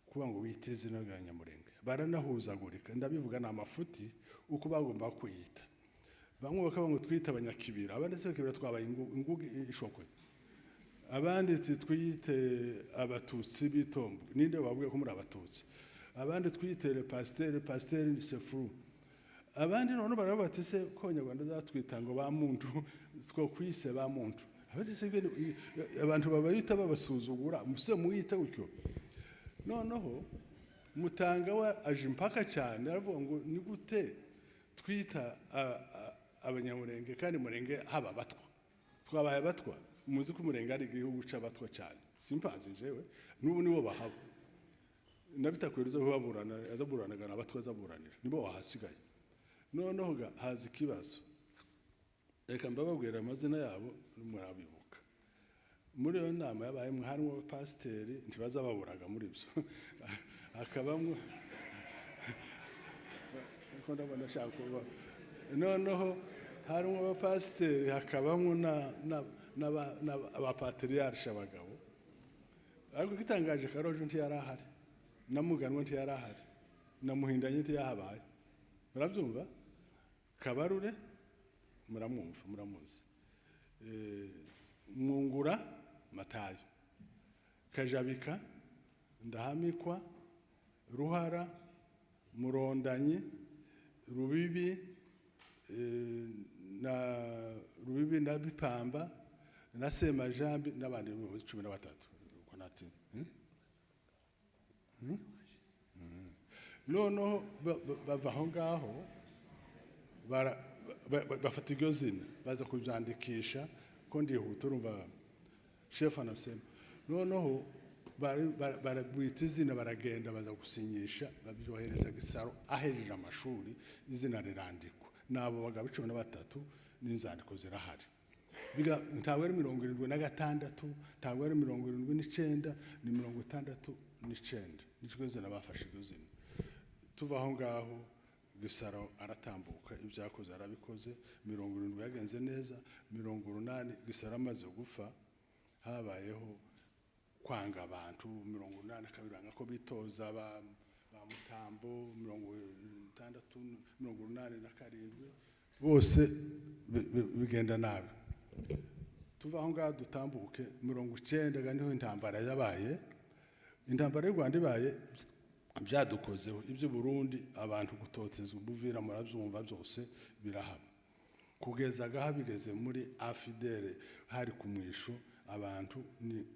kuba ngo witeze izina rya Nyamurenge baranahuzagurika ndabivuga na amafuti uko bagomba kwiyita bamwe bakaba ngo twita abanyakibira abandi se kibira twabaye ingugu ishokwe abandi twiyite abatutsi bitombo ninde wabwiye ko muri abatutsi abandi twiyite pasiteri ni sefuru abandi none baravuga bati se ko Abanyarwanda zatwita ngo ba muntu two kwise ba muntu abandi se abantu babayita babasuzugura muse muyita gutyo noneho Mutanga we aje impaka cyane aravuga ngo ni gute twita Abanyamurenge kandi Murenge haba abatwa twabaye abatwa muzi ko Umurenge ari igihugu c'abatwa cyane simpazi jewe n'ubu nibo bahaba nabitakwereza baburana azaburanaga n'abatwa azaburanira nibo wahasigaye noneho haza ikibazo reka mbababwira amazina yabo murabibuka muri iyo nama yabaye harimo pasiteri ntibazababuraga muri byo akabamwe ko ndabona shaka kuba noneho harimo abapasiteri hakabamwe n'abapatriarche abagabo ariko gitangaje Karojo ntiyari ahari na Muganwa ntiyari ahari na Muhindanye ntiyahabaye murabyumva Kabarure muramwumva muramuzi Mwungura Matayo Kajabika Ndahamikwa Ruhara Murondanyi Rubibi na Bipamba na Semajambi n'abandi 13 uko nati noneho bava aho ngaho bafata iryo zina baza kubyandikisha ko ndihuta urumva chef anasema noneho barabwita izina baragenda baza gusinyisha babyohereza Gisaro ahejeje amashuri izina rirandikwa nabo bagabo 13 n'inzandiko zirahari biga ntabwo ari 76 ntabwo ari 79 ni 69 nicyo zina bafashe iryo zina tuva aho ngaho Gisaro aratambuka ibyakoze arabikoze 70 yagenze neza 80 Gisaro amaze gufa habayeho kwanga abantu 80 kabiranga ko bitoza ba Mutambo 87 bose bigenda nabi tuva aho ngaho dutambuke 90 niho intambara yabaye intambara y'u Rwanda ibaye byadukozeho ibyo Burundi abantu gutoteza ubuvira murabyumva byose birahaba kugeza gaha bigeze muri afidere hari kumwisho abantu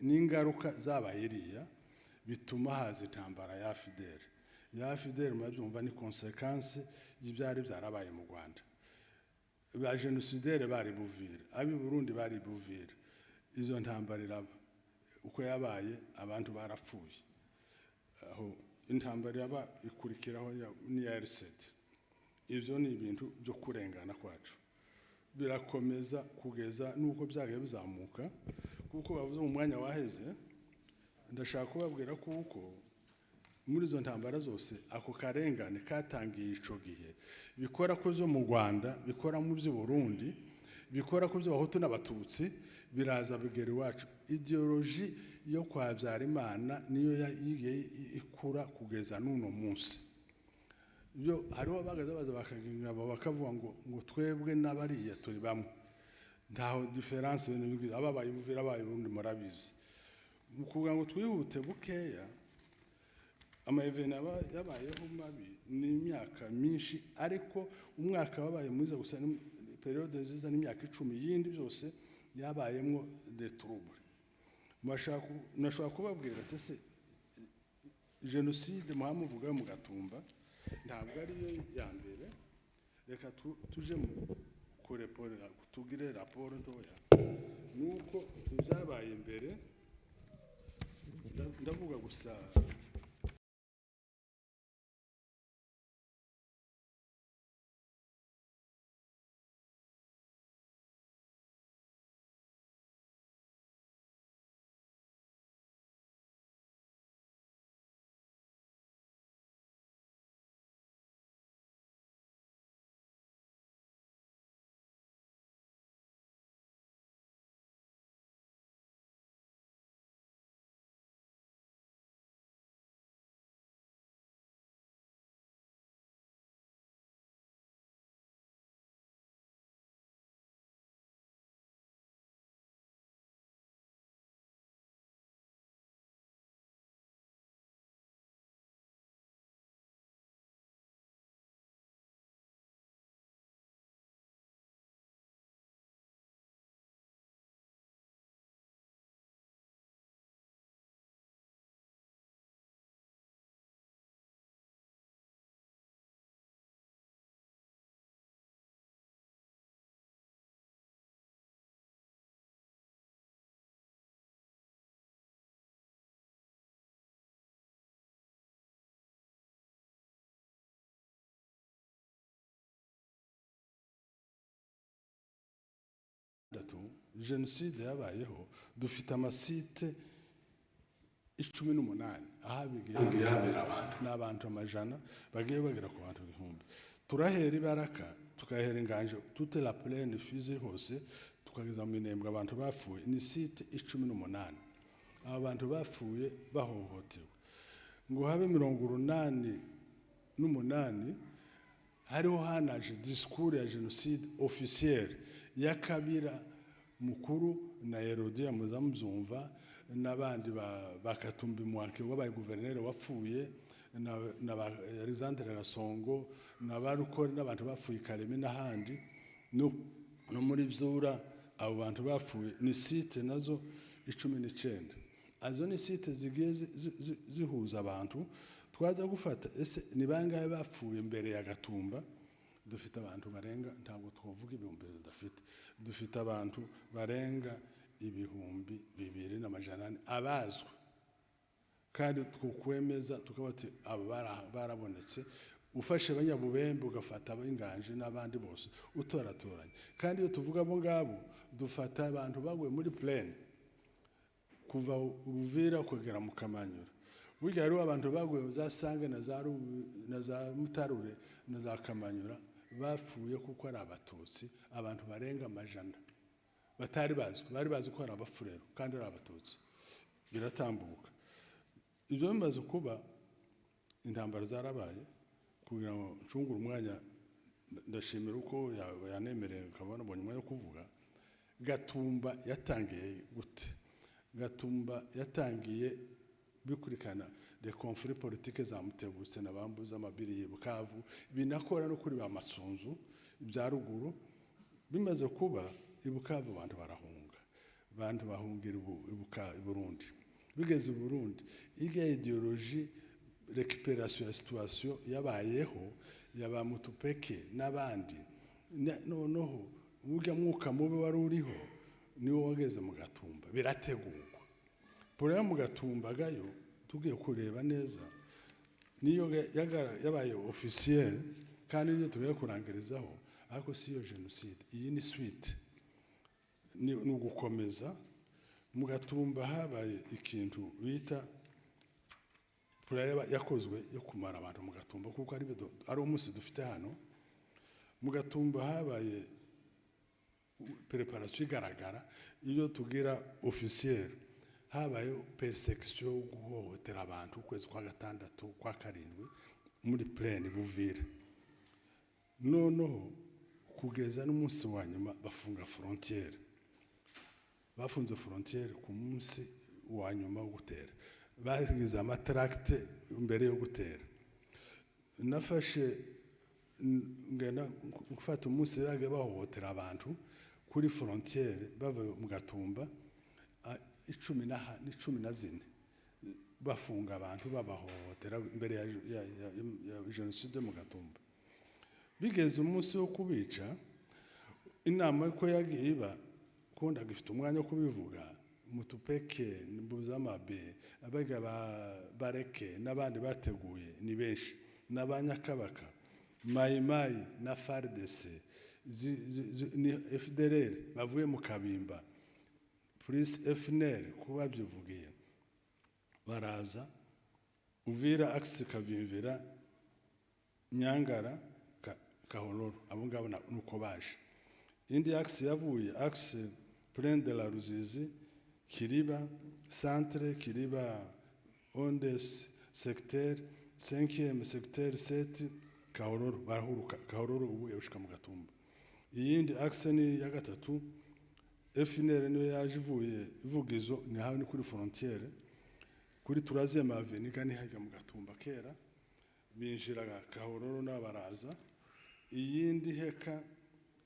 n'ingaruka zabaye iriya bituma haza intambara ya afidere murabyumva ni consequence y'ibyari byarabaye mu Rwanda ba genocidere bari Buvira abi Burundi bari Buvira izo ntambara iraba uko yabaye abantu barapfuye aho intambara yaba ikurikiraho ni RCD ivyo ni ibintu byo kurengana kwacu birakomeza kugeza nuko byagiye bizamuka kuko bavuze mu mwanya waheze ndashaka kubabwira kuko muri izo ntambara zose ako karengane katangiye ico gihe bikora ko byo mu Rwanda bikora mu byo Burundi bikora ko byo Abahutu n'Abatutsi biraza bigera iwacu ideology yo kwa Habyarimana niyo ikura kugeza n'uno munsi byo hariho bagaza baza bakaginga bakavuga ngo twebwe n'abariya turi bamwe ntaho difference ababaye Buvira abaye Burundi murabizi mukuvuga ngo twihute bukeya amaevena yabayeho mabi ni imyaka myinshi ariko umwaka wabaye mwiza gusa ni periode nziza n'imyaka 10 yindi byose yabayemo de trouble nashaka kubabwira ati se genocide muhamuvuga mu Gatumba ntabwo ari yo ya mbere reka tuje mu kureporera tugire raporo ntoya nuko byabaye imbere ndavuga gusa jenoside yabayeho dufite amasite 18 ahabigiye habera abantu n'abantu amajana bagiye bagera ku bantu 1000 turahera ibaraka tukahera inganje toute la plaine Fizi hose tukageza mu Minembwe abantu bapfuye ni site 18 abantu bapfuye bahohotewe ngo habe 88 hariho hanaje discours ya jenoside officielle ya Kabira mukuru na Herodia muzamubyumva n'abandi bakatumba Mwanke wabaye guverineri wapfuye na Alexandre Gasongo n'abarukore n'abantu bapfuye Kareme n'ahandi no muri Byura abo bantu bapfuye ni site nazo 19 azo ni site zigiye zihuza abantu twaza gufata ese ni bangahe bapfuye mbere ya Gatumba dufite abantu barenga ntabwo twovuga ibihumbi dufite dufite abantu barenga ibihumbi 2,200 abazwe kandi tukwemeza tukabati aba barabonetse ufashe abanyabubembe ugafata ab'inganje n'abandi bose utoratoranye kandi iyo tuvuga abo ngabo dufata abantu baguye muri plaine kuva Uvira kugera mu Kamanyura burya rero abantu baguye za Sange na za Mutarure na za Kamanyura bapfuye kuko ari abatutsi abantu barenga amajana batari bari bazi ko ari abafurero kandi ari abatutsi biratambuka ibyo bimaze kuba intambara zarabaye kugira ngo ncungure umwanya ndashimira uko yanemereye kabona bonye umwanya wo kuvuga Gatumba yatangiye gute Gatumba yatangiye bikurikana de conflit politique za Mutegutse na bambuza amabiri y'Bukavu binakora no kuri ba Masunzu ibya ruguru bimaze kuba ibukavu abantu barahunga abantu bahungira i Burundi bigeze i Burundi iga ideologie récupération ya situation yabayeho yaba Mutupeke n'abandi noneho uburyo mwuka mubi wari uriho niwo wageze mu Gatumba birategurwa pora mu Gatumba gayo tugiye kureba neza niyo yabaye officiel kandi niyo tugiye kurangirizaho ariko siyo genocide iyi ni suite ni ugukomeza mu Gatumba habaye ikintu bita yakozwe yo kumara abantu mu Gatumba kuko ari umunsi dufite hano mu Gatumba habaye preparation igaragara iyo tugira officiel habaye persecution guhohotera abantu kwezi kwa 6 kwa 7 muri plaine Buvira noneho kugeza n'umunsi wa nyuma bafunga frontière bafunze frontière ku munsi wa nyuma wo gutera bagize amatracte mbere yo gutera nafashe ngena gufata umunsi yage bahohotera abantu kuri frontière bava mu Gatumba 14 bafunga abantu babahohotera mbere ya jenoside mu Gatumba bigeze umunsi wo kubica inama ko yagiye iba konda gifite umwanya wo kubivuga Mutupeke Mbuzamabe abaga bareke n'abandi bateguye ni benshi n'abanyakabaka Mayimayi na FARDC ni FDLR bavuye mu Kabimba police FNL kuba byivugiye baraza Uvira axe Kavimvira Nyangara Kahororo abo ngabo nuko baje indi axe yavuye axe Plaine de la Ruzizi Kiriba centre Kiriba Ondes secteur 5e secteur 7 Kahororo barahuruka Kahororo ubu yashika mu Gatumba iyindi axe ni ya gatatu FNL niyo yaje ivuye ivugizo ni hawe ni kuri frontière kuri 3e avenue kandi hajya mu Gatumba kera binjiraga Kahororo n'abaraza iyindi heka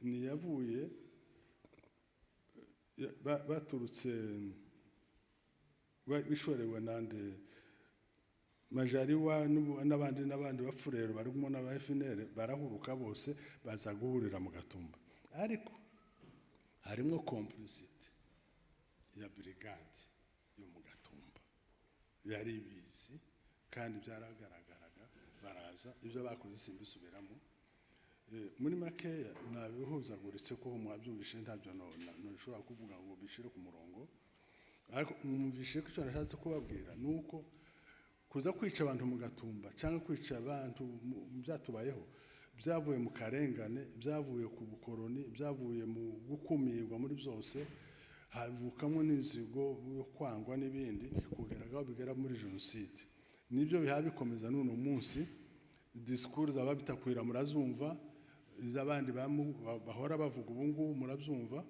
ni yavuye baturutse bishorewe nande Majariwa n'abandi bafurero barimo n'aba FNL barahuruka bose baza guhurira mu Gatumba ariko harimo complicity ya brigade yo mu Gatumba yari bizi kandi byaragaragaraga baraza ibyo bakoze simbisubiramo muri makeya nabihuzaguritse ko mwabyumvishe ntabyo ntushobora kuvuga ngo bishire ku murongo, ariko mwumvishe ko icyo nashatse kubabwira ni uko kuza kwica abantu mu gatumba cyangwa kwica abantu byatubayeho byavuye mu karengane, byavuye ku bukoroni, byavuye mu gukumirwa muri byose, havukamo n'inzigo yo kwangwa n'ibindi kugera aho bigera muri jenoside. Nibyo biha bikomeza n'uno munsi, disikuru zaba bitakwira murazumva, iz'abandi bahora bavuga ubu ngubu murabyumva,